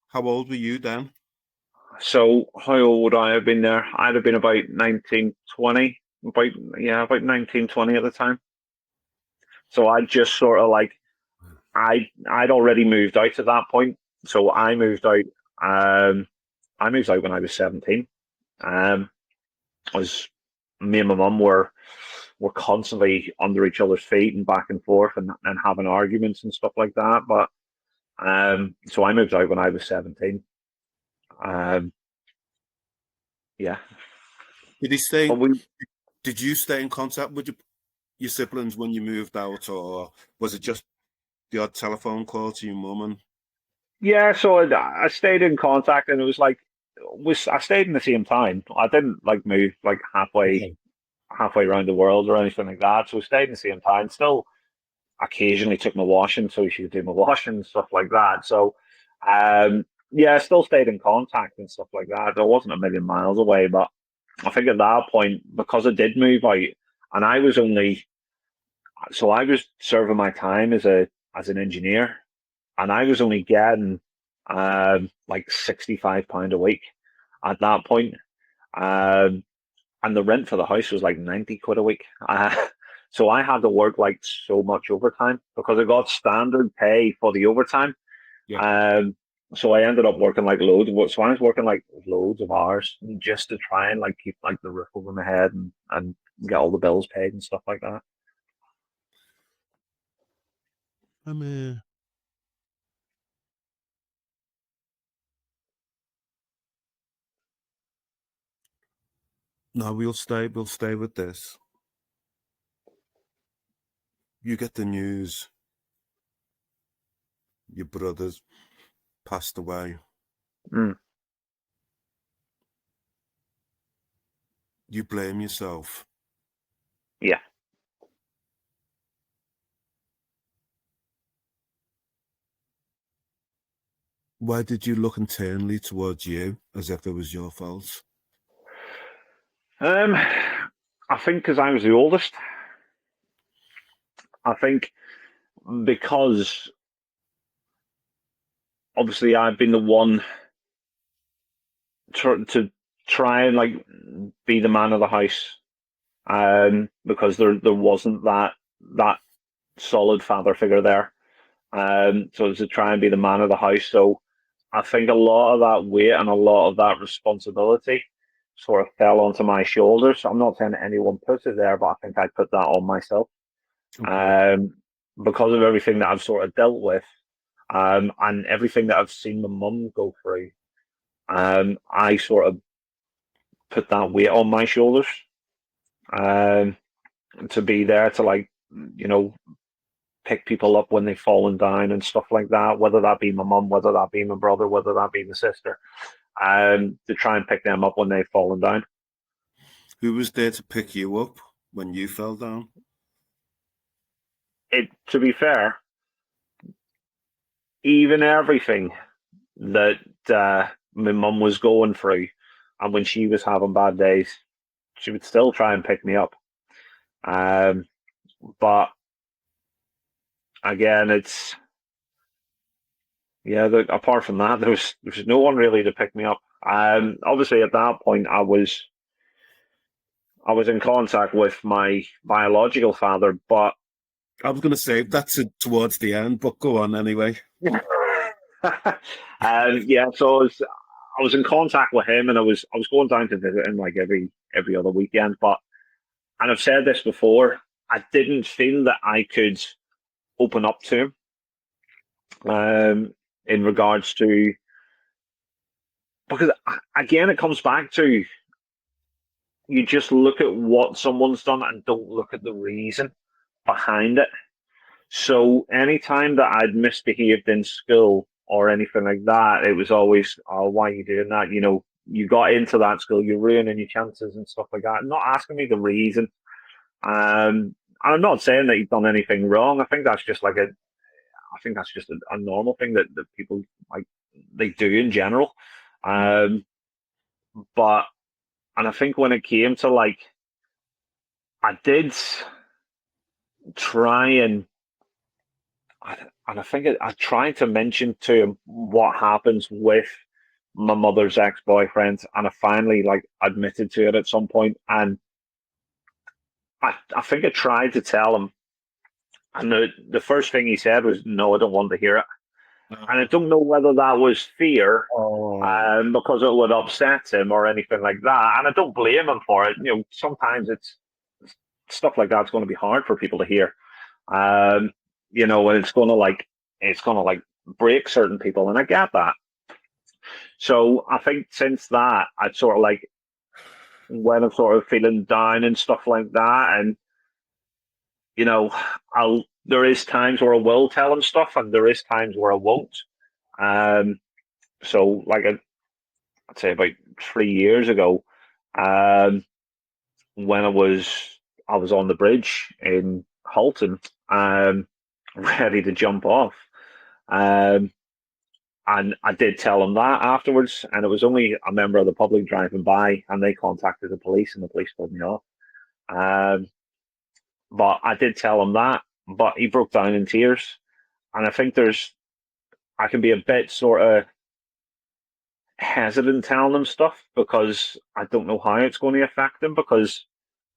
How old were you then? So how old would I have been there? I'd have been about 19, 20. About 19, 20 at the time. So I just sort of like, I'd already moved out at that point. So I moved out. I moved out when I was 17. Was me and my mum were constantly under each other's feet and back and forth and having arguments and stuff like that. But so I moved out when I was 17. Yeah. Did you stay in contact with your siblings when you moved out, or was it just the odd telephone call to your mum? And yeah, so I stayed in contact, and it was like I stayed in the same time. I didn't like move like halfway around the world or anything like that. So we stayed in the same time. Still occasionally took my washing so she could do my washing and stuff like that. So yeah, I still stayed in contact and stuff like that. I wasn't a million miles away, but I think at that point, because I did move out, and I was serving my time as an engineer, and I was only getting like £65 a week at that point. And the rent for the house was like 90 quid a week. So I had to work like so much overtime because I got standard pay for the overtime. yeah. So I ended up working like loads. So I was working like loads of hours just to try and like keep like the roof over my head and get all the bills paid and stuff like that. No, we'll stay with this. You get the news your brother's passed away. Mm. You blame yourself. Yeah. Why did you look internally towards you as if it was your fault? I think because I was the oldest. I think because obviously I've been the one to try and like be the man of the house, because there wasn't that solid father figure there, so to try and be the man of the house. So I think a lot of that weight and a lot of that responsibility sort of fell onto my shoulders. I'm not saying anyone put it there, but I think I put that on myself, because of everything that I've sort of dealt with, and everything that I've seen my mum go through. I sort of put that weight on my shoulders, to be there to like, pick people up when they've fallen down and stuff like that, whether that be my mum, whether that be my brother, whether that be my sister, to try and pick them up when they've fallen down. Who was there to pick you up when you fell down? To be fair, even everything that my mum was going through, and when she was having bad days, she would still try and pick me up. But again, it's apart from that, there was no one really to pick me up. Obviously at that point, I was in contact with my biological father, but I was going to say that's towards the end, but go on anyway. so I was in contact with him, and I was going down to visit him like every other weekend. And I've said this before, I didn't feel that I could open up to him in regards to, because again, it comes back to, you just look at what someone's done and don't look at the reason behind it. So anytime that I'd misbehaved in school or anything like that, it was always, oh, why are you doing that? You know, you got into that school, you're ruining your chances and stuff like that. Not asking me the reason. And I'm not saying that he's done anything wrong. I think that's just a normal thing that people like they do in general. But and I think when it came to like, I did try and I think I tried to mention to him what happens with my mother's ex-boyfriend, and I finally like admitted to it at some point. And I think I tried to tell him, and the first thing he said was, "No, I don't want to hear it." And I don't know whether that was fear, because it would upset him or anything like that. And I don't blame him for it. You know, sometimes it's stuff like that's going to be hard for people to hear. You know, and it's going to like break certain people, and I get that. So I think since that, I'd sort of like, when I'm sort of feeling down and stuff like that, and you know, there is times where I will tell him stuff, and there is times where I won't. So like I'd say about 3 years ago, when I was on the bridge in Halton, ready to jump off. And I did tell him that afterwards, and it was only a member of the public driving by, and they contacted the police, and the police pulled me off. But I did tell him that, but he broke down in tears. And I think I can be a bit sort of hesitant telling him stuff because I don't know how it's going to affect him, because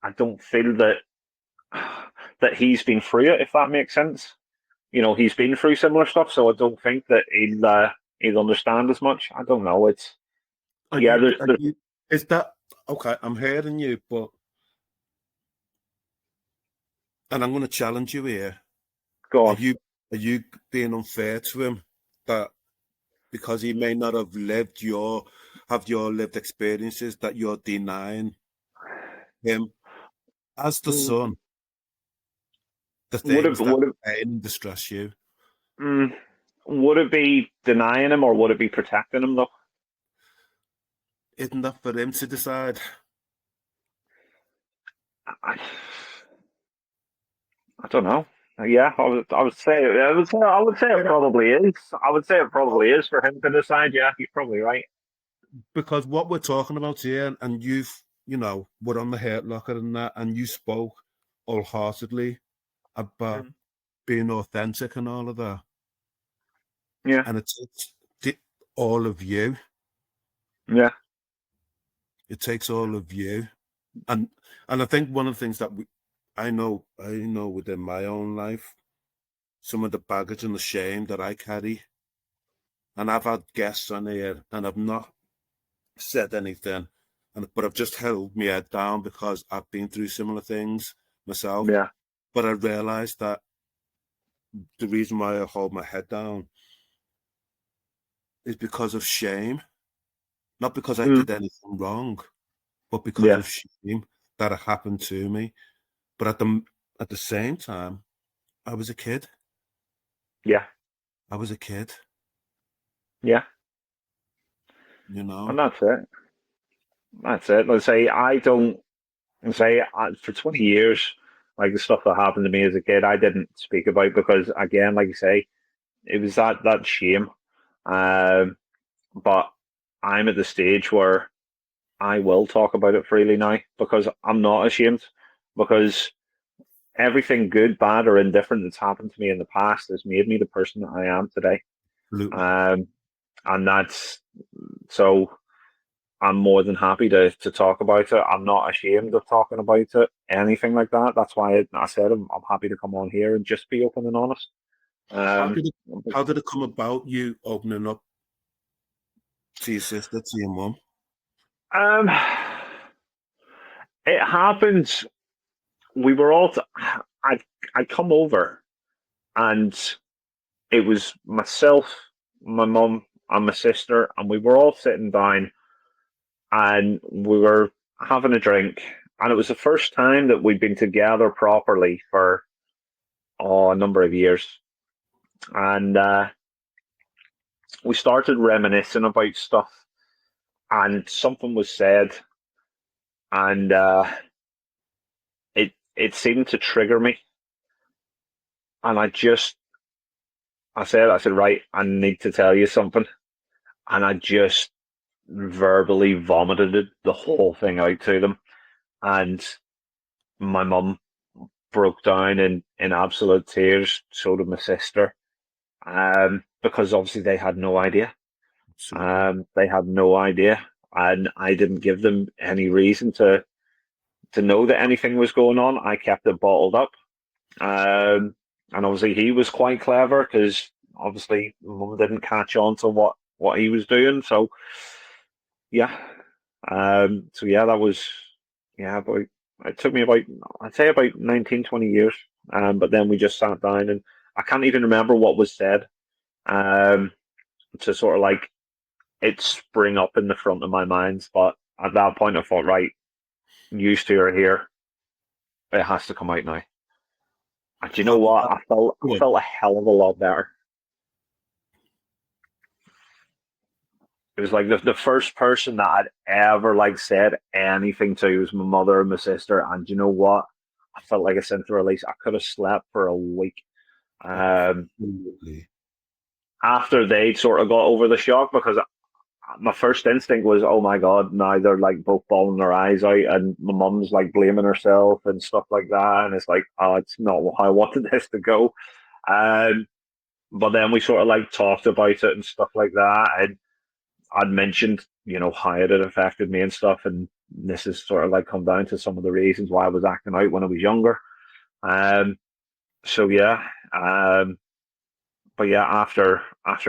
I don't feel that he's been through it, if that makes sense. You know, he's been through similar stuff, so I don't think that he'll understand as much. I don't know. It's is that okay? I'm hearing you, and I'm going to challenge you here. Go on. Are you being unfair to him that because he may not have lived your lived experiences, that you're denying him as the son the things that pain and distress you? Would it be denying him, or would it be protecting him, though? Isn't that for him to decide? I don't know. Yeah, I would say it probably is. I would say it probably is for him to decide. Yeah, you're probably right. Because what we're talking about here, and we're on the Hurt Locker and that, and you spoke wholeheartedly about being authentic and all of that. Yeah. And it's all of you. Yeah. It takes all of you. And I think one of the things that I know within my own life, some of the baggage and the shame that I carry, and I've had guests on here and I've not said anything, but I've just held my head down because I've been through similar things myself. Yeah. But I realised that the reason why I hold my head down is because of shame, not because I did anything wrong, but because of shame that it happened to me. But at the same time, I was a kid. Yeah. I was a kid. Yeah. You know. And that's it. That's it. Let's say for 20 years, like the stuff that happened to me as a kid, I didn't speak about, because again, like you say, it was that shame. But I'm at the stage where I will talk about it freely now because I'm not ashamed. Because everything good, bad, or indifferent that's happened to me in the past has made me the person that I am today. Absolutely. And that's so. I'm more than happy to talk about it. I'm not ashamed of talking about it, anything like that. That's why I said I'm happy to come on here and just be open and honest. How Um, did it how did it come about, you opening up to your sister, to your mum? um, it happens. We were all. I come over, and it was myself, my mum, and my sister, and we were all sitting down, and we were having a drink, and it was the first time that we'd been together properly for a number of years, and we started reminiscing about stuff, and something was said, and it seemed to trigger me, and I said, right, I need to tell you something, and I just verbally vomited the whole thing out to them, and my mum broke down in absolute tears. So did my sister, because obviously they had no idea. Absolutely. They had no idea, and I didn't give them any reason to know that anything was going on. I kept it bottled up, and obviously he was quite clever because obviously mum didn't catch on to what he was doing. So yeah, so yeah, that was yeah. About it took me about I'd say about 19, 20 years. But then we just sat down, and I can't even remember what was said. Um, to sort of like it spring up in the front of my mind. But at that point, I thought, right, used to are here. It has to come out now. And do you know How did what? that I go on? felt a hell of a lot better. It was like the first person that I'd ever like said anything to was my mother and my sister. And do you know what? I felt like a sense of release. I could have slept for a week. Um, Absolutely. After they sort of got over the shock, because my first instinct was, oh my god, now they're like both bawling their eyes out, and my mum's like blaming herself and stuff like that. And it's like, oh, it's not how I wanted this to go. Um, but then we sort of like talked about it and stuff like that, and I'd mentioned, how it had affected me and stuff, and this has sort of like come down to some of the reasons why I was acting out when I was younger. Um, so yeah, but yeah, after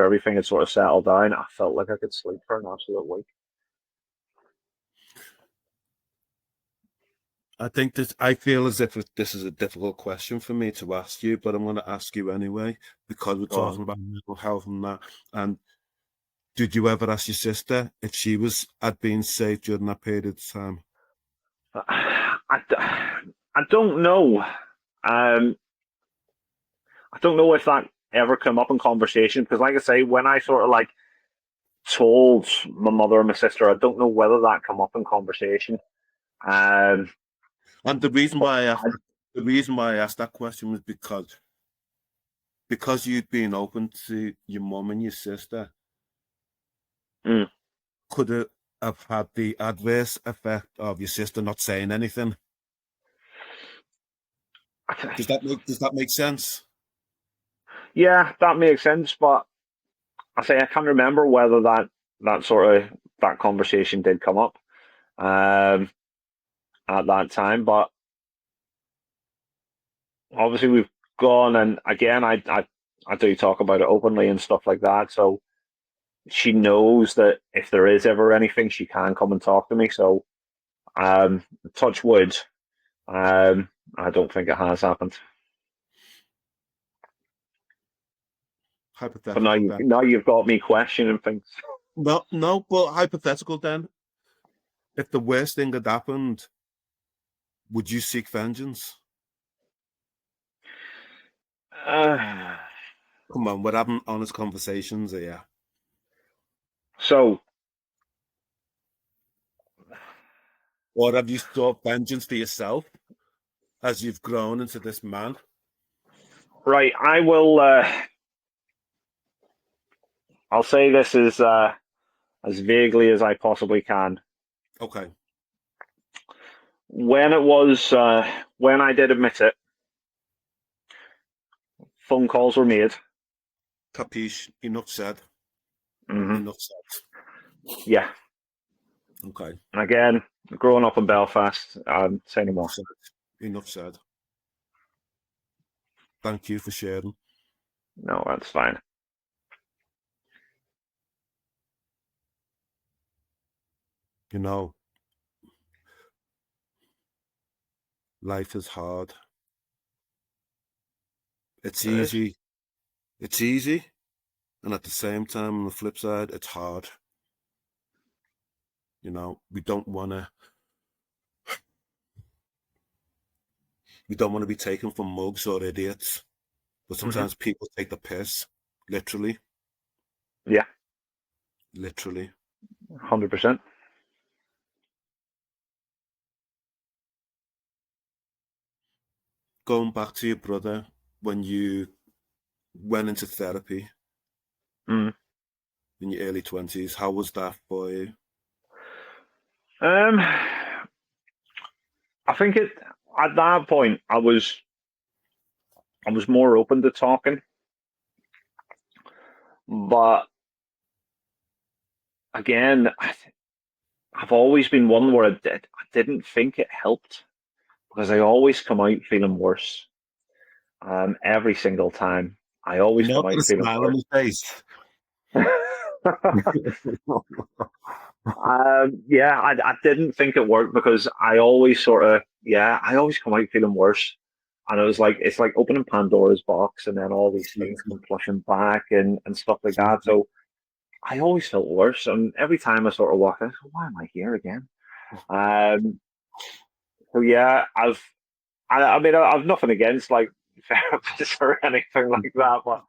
everything had sort of settled down, I felt like I could sleep for an absolute week. I feel as if this is a difficult question for me to ask you, but I'm going to ask you anyway because we're Go talking about mental health and that. And did you ever ask your sister if she had been safe during that period of time? on. I don't know. I don't know if that ever came up in conversation because, like I say, when I sort of like told my mother and my sister, I don't know whether that come up in conversation. Um, And but I, the reason why I asked that question was because you'd been open to your mum and your sister, mm, could it have had the adverse effect of your sister not saying anything? Does that make sense? yeah, that makes sense. But I say I can't remember whether that sort of that conversation did come up um, at that time. But obviously we've gone, and again, I do talk about it openly and stuff like that. So she knows that if there is ever anything, she can come and talk to me. So touch wood, I don't think it has happened. But now Hypothetical you then. now you've got me questioning things. No, no, but hypothetical then. If the worst thing had happened, would you seek vengeance? Uh, Come on, we're having honest conversations here. so Or have you sought vengeance for yourself as you've grown into this man? right, I will. I'll say this as vaguely as I possibly can. Okay. When it was, when I did admit it, phone calls were made. Capiche. Enough said. Hmm. Enough said. Yeah. Okay. And again, growing up in Belfast, say no Enough more. said. Enough said. Thank you for sharing. No, that's fine. You know, life is hard. It's It is. easy. It's easy. And at the same time, on the flip side, it's hard. You know, we don't want to be taken for mugs or idiots, but Hmm. sometimes people take the piss, literally, Yeah, literally. 100%. Going back to your brother when you went into therapy Mm. in your early 20s, how was that for you? Um, I think at that point I was more open to talking, but again, I've always been one where I didn't think it helped because I always come out feeling worse. Every single time, I You always know, come got out a feeling smile on worse. his face. Yeah, I didn't think it worked because I always I always come out feeling worse. And it was like, it's like opening Pandora's box and then all these things Absolutely. come flushing back and stuff like that. Absolutely. So I always felt worse. And every time I sort of walk, I go, why am I here again? Um, so yeah, I mean, I've nothing against like therapists or anything like that, but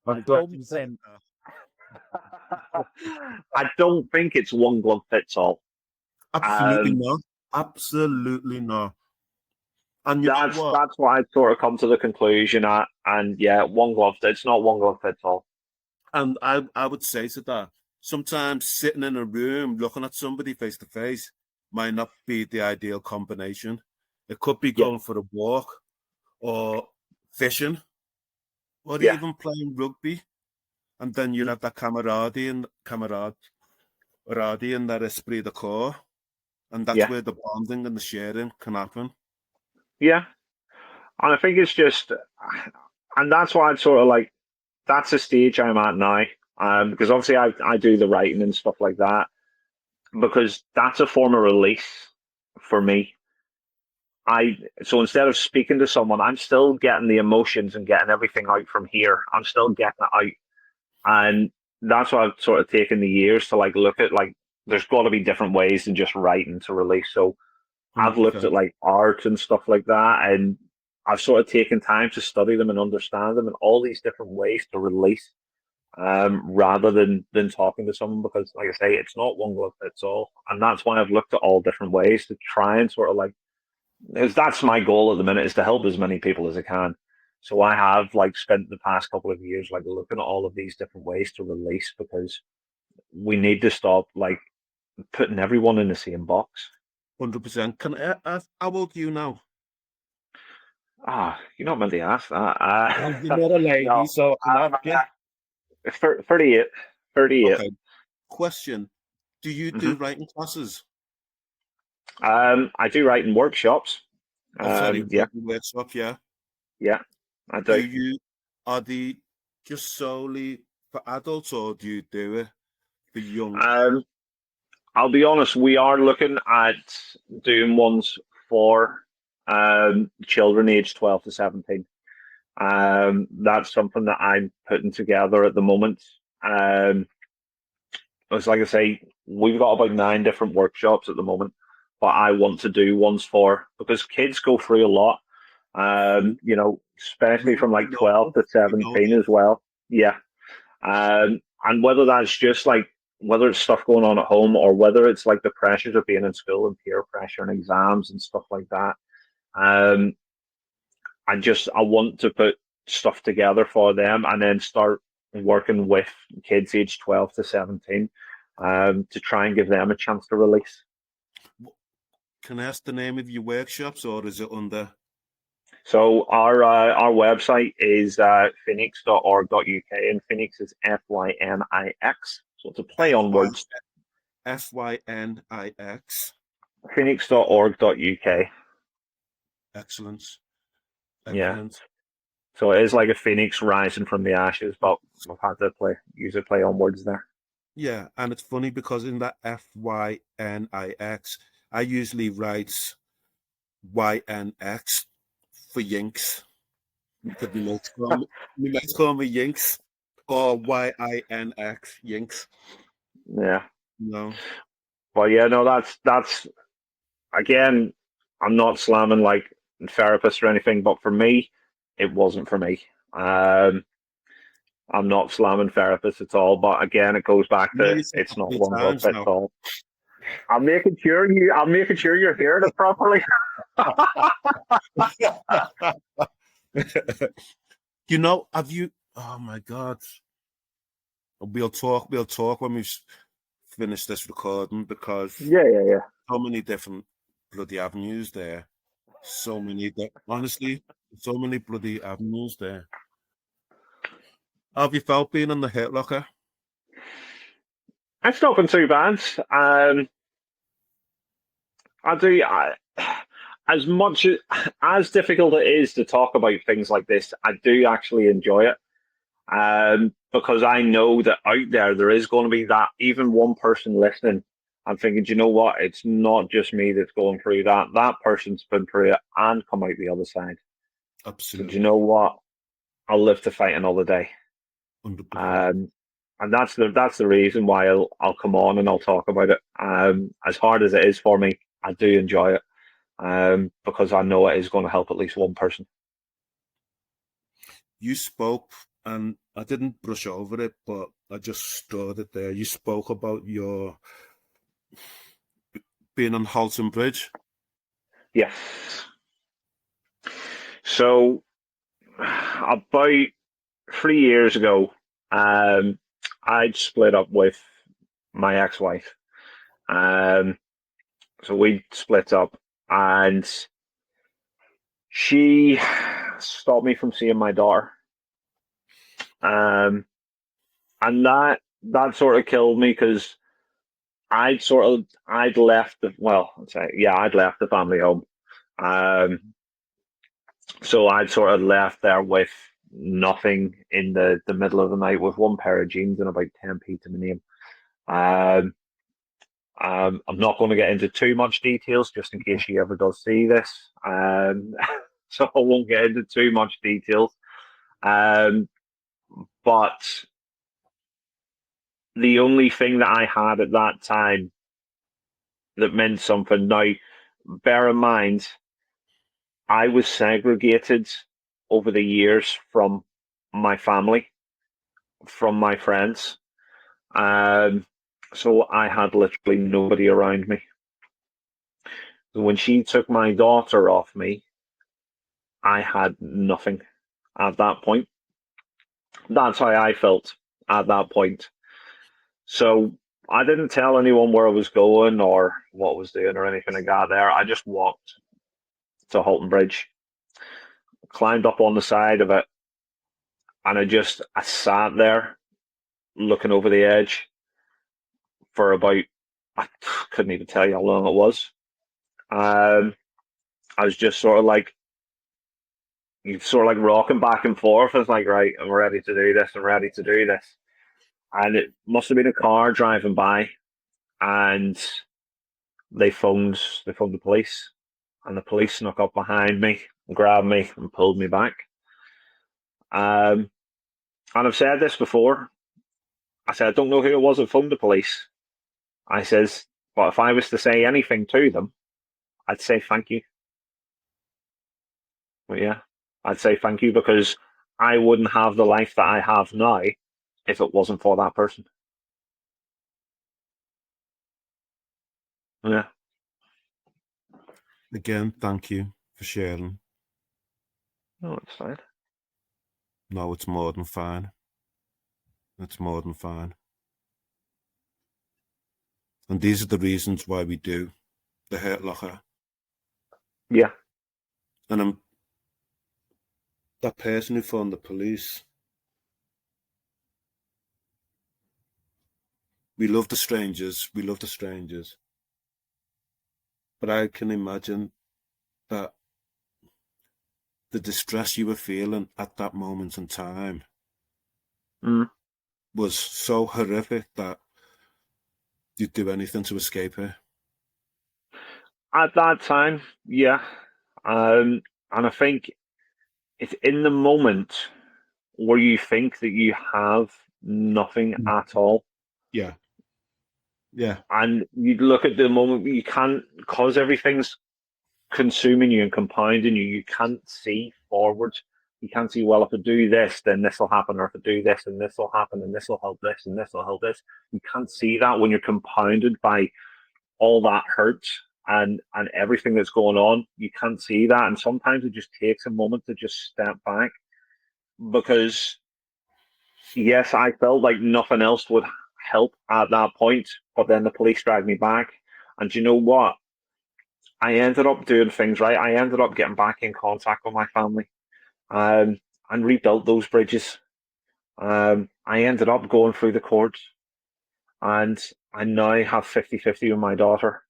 I I'm glad don't you said think, that. I don't think it's one glove fits all. Absolutely Um, not. Absolutely not. And you know what? that's why I sort of come to the conclusion at, and yeah, one glove. It's not one glove fits all. And I would say to that, sometimes sitting in a room looking at somebody face to face might not be the ideal combination. It could be Yeah, going for a walk or fishing or yeah, even playing rugby. And then you'd mhm, have that camaraderie and that esprit de corps. And that's yeah, where the bonding and the sharing can happen. yeah. And I think it's just, and that's why I'd sort of like, that's the stage I'm at now. Because obviously I do the writing and stuff like that because that's a form of release for me. So instead of speaking to someone, I'm still getting the emotions and getting everything out from here. I'm still getting it out. And that's what I've sort of taken the years to like look at like there's got to be different ways than just writing to release. So I've looked 100%. at like art and stuff like that, and I've sort of taken time to study them and understand them and all these different ways to release, rather than talking to someone because, like I say, it's not one glove fits all, and that's why I've looked at all different ways to try and sort of like, because that's my goal at the minute is to help as many people as I can. So I have like spent the past couple of years like looking at all of these different ways to release because we need to stop like putting everyone in the same box. 100%. Can I ask, how old are you now? Ah, you're not meant to ask that. You're not a lady, No, so I can I'm ask you. 38. 38. Okay. Question. Do you do Hmm. writing classes? I do write in workshops. Oh, sorry, Yeah, writing workshop, yeah. yeah, I Do do. you, are they just solely for adults or do you do it for young? Um, I'll be honest, we are looking at doing ones for children aged 12 to 17. That's something that I'm putting together at the moment. Um, it's like I say, we've got about 9 different workshops at the moment, but I want to do ones for because kids go through a lot. Absolutely. Especially from We like know 12 this. to We know 17 this. as well. Yeah. And whether that's just like whether it's stuff going on at home or whether it's like the pressures of being in school and peer pressure and exams and stuff like that. Um, I want to put stuff together for them and then start working with kids aged 12 to 17 to try and give them a chance to release. can I ask the name of your workshops, or is it under? So our website is fynix.org.uk, and Fynix is Fynix. So it's a play on words. Fynix. Fynix.org.uk. Excellent. Yeah. Excellent. So it is like a phoenix rising from the ashes, but I've had to use a play on words there. Yeah, and it's funny because in that Fynix, I usually write YNX for Yinks. Because we might call me Yinks or YINX Yinks. Yeah. No. But yeah, no, that's again, I'm not slamming like therapists or anything, but for me, it wasn't for me. I'm not slamming therapists at all, but again, it goes back No, to you said a it's not couple one of glove times fits now. all. I'm making sure you're hearing it properly. You know, have you? Oh my God! We'll talk when we've finished this recording, because Yeah. so many different bloody avenues there. Honestly, so many bloody avenues there. How have you felt being in the Hurt Locker? It's not been too bad. I do. As much as difficult it is to talk about things like this, I do actually enjoy it. Because I know that out there is going to be that even one person listening. I'm thinking, do you know what? It's not just me that's going through that. That person's been through it and come out the other side. So do you Absolutely, know what? I'll live to fight another day. 100%. And that's the reason why I'll come on and I'll talk about it. As hard as it is for me, I do enjoy it. Because I know it is going to help at least one person. You spoke, and I didn't brush over it, but I just stored it there. You spoke about your being on Halton Bridge. Yes. So about 3 years ago, I'd split up with my ex-wife. So we split up, and she stopped me from seeing my daughter. And that sort of killed me because I'd left I'd left the family home. So I'd sort of left there with nothing in the middle of the night, with one pair of jeans and about 10p to my name. I'm not going to get into too much details just in case she ever does see this. So I won't get into too much details. But the only thing that I had at that time that meant something. Now, bear in mind, I was segregated over the years from my family, from my friends. So I had literally nobody around me. When she took my daughter off me, I had nothing at that point. That's how I felt at that point. So I didn't tell anyone where I was going or what I was doing or anything like that there. I just walked to Halton Bridge, climbed up on the side of it, and I sat there looking over the edge for about, I couldn't even tell you how long it was. I was just sort of like rocking back and forth. I was like, right, I'm ready to do this. I'm ready to do this. And it must have been a car driving by, and they phoned the police, and the police snuck up behind me, grabbed me, and pulled me back. And I've said this before. I said, I don't know who it was that phoned the police. I says, but if I was to say anything to them, I'd say thank you. But yeah, I'd say thank you, because I wouldn't have the life that I have now if it wasn't for that person. Yeah. Again, thank you for sharing. No, it's fine. No, it's more than fine. It's more than fine. And these are the reasons why we do the Hurt Locker. Yeah. And I'm that person who phoned the police. We love the strangers. We love the strangers. But I can imagine that the distress you were feeling at that moment in time Mm. was so horrific that you'd do anything to escape it. At that time, yeah. And I think it's in the moment where you think that you have nothing at all. Yeah, yeah, And you look at the moment, you can't, because everything's consuming you and compounding you, you can't see forward. You can't see, well, if I do this, then this will happen, or if I do this, then this will happen, and this will help this, and this will help this. You can't see that when you're compounded by all that hurt and everything that's going on. You can't see that. And sometimes it just takes a moment to just step back because, yes, I felt like nothing else would help at that point, but then the police dragged me back. And you know what? I ended up doing things right. I ended up getting back in contact with my family, and rebuilt those bridges. I ended up going through the courts, and I now have 50-50 with my daughter.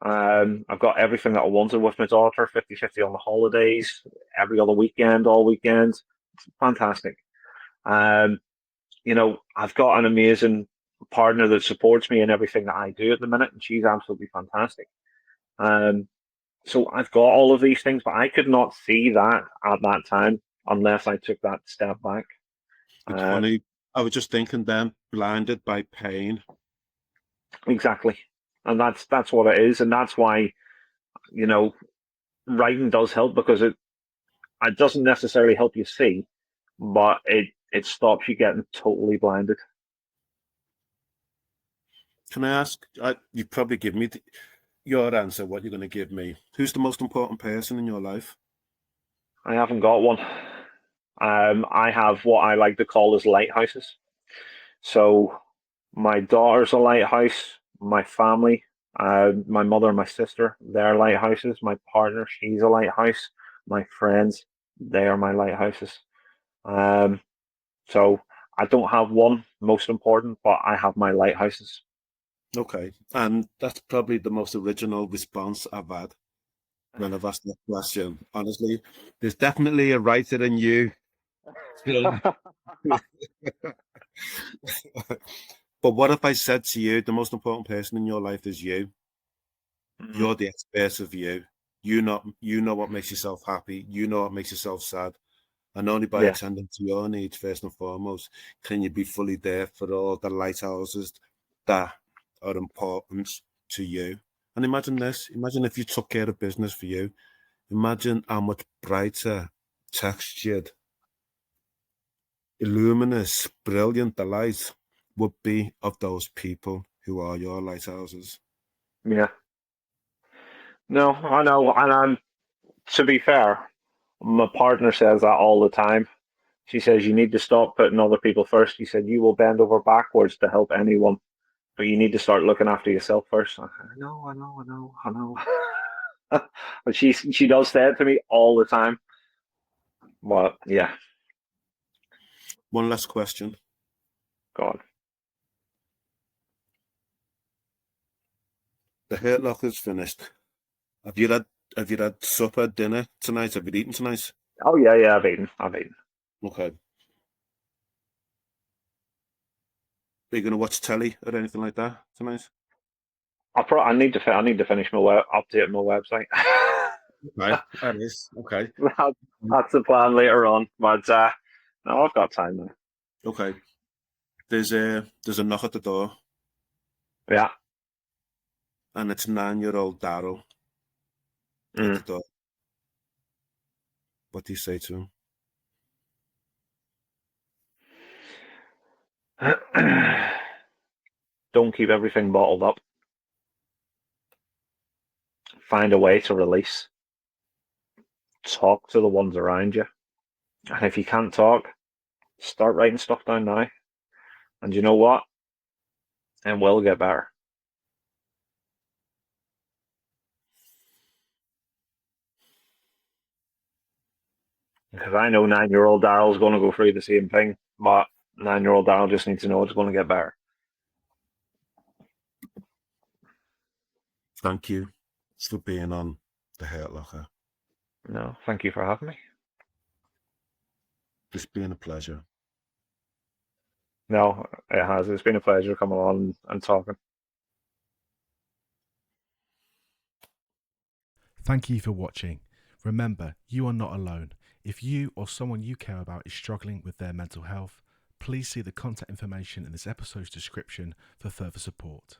I've got everything that I wanted with my daughter, 50-50 on the holidays, every other weekend, all weekends. Fantastic. Um, I've got an amazing partner that supports me in everything that I do at the minute, and she's absolutely fantastic. Um, so I've got all of these things, but I could not see that at that time unless I took that step back. it's Uh, funny. I was just thinking then, blinded by pain. exactly. And that's what it is. And that's why, you know, writing does help because it doesn't necessarily help you see, but it stops you getting totally blinded. Can I ask? You probably give me your answer. What you're going to give me? Who's the most important person in your life? I haven't got one. I have what I like to call as lighthouses. So my daughter's a lighthouse. My family, my mother and my sister, they're lighthouses. My partner, she's a lighthouse. My friends, they are my lighthouses. Um, so I don't have one most important, but I have my lighthouses. Okay, and that's probably the most original response I've had when I've asked that question. Honestly, there's definitely a writer in you. But what if I said to you, the most important person in your life is you? Mhm. You're the expert of you. You know what makes yourself happy. You know what makes yourself sad. And only by Yeah, attending to your needs first and foremost can you be fully there for all the lighthouses that are important to you. And imagine this. Imagine if you took care of business for you. Imagine how much brighter, textured, luminous, brilliant the light would be of those people who are your lighthouses. yeah. No, I know, and to be fair, my partner says that all the time. She says you need to stop putting other people first. She said you will bend over backwards to help anyone, but you need to start looking after yourself first. I know, I know, I know, I know. But she does say it to me all the time. But yeah, One last question. God. The Hurt Locker's finished. Have you had have you had supper, dinner tonight? Have you eaten tonight? Oh yeah, yeah. I've eaten. I've eaten. Okay. Are you gonna watch telly or anything like that tonight? I need to finish my update my website. Okay, that is okay. That's the plan later on. But no, I've got time now. Okay. There's a knock at the door, Yeah. and it's 9-year-old Darryl at the Mm. door. What do you say to him? Don't keep everything bottled up. Find a way to release. Talk to the ones around you. And if you can't talk, start writing stuff down now. And you know what? It will get better. Because I know 9-year-old Darryl's going to go through the same thing, but 9-year-old Darryl just needs to know it's going to get better. Thank you for being on the Hurt Locker. No, thank you for having me. It's been a pleasure. No, it has. It's been a pleasure coming on and talking. Thank you for watching. Remember, you are not alone. If you or someone you care about is struggling with their mental health, please see the contact information in this episode's description for further support.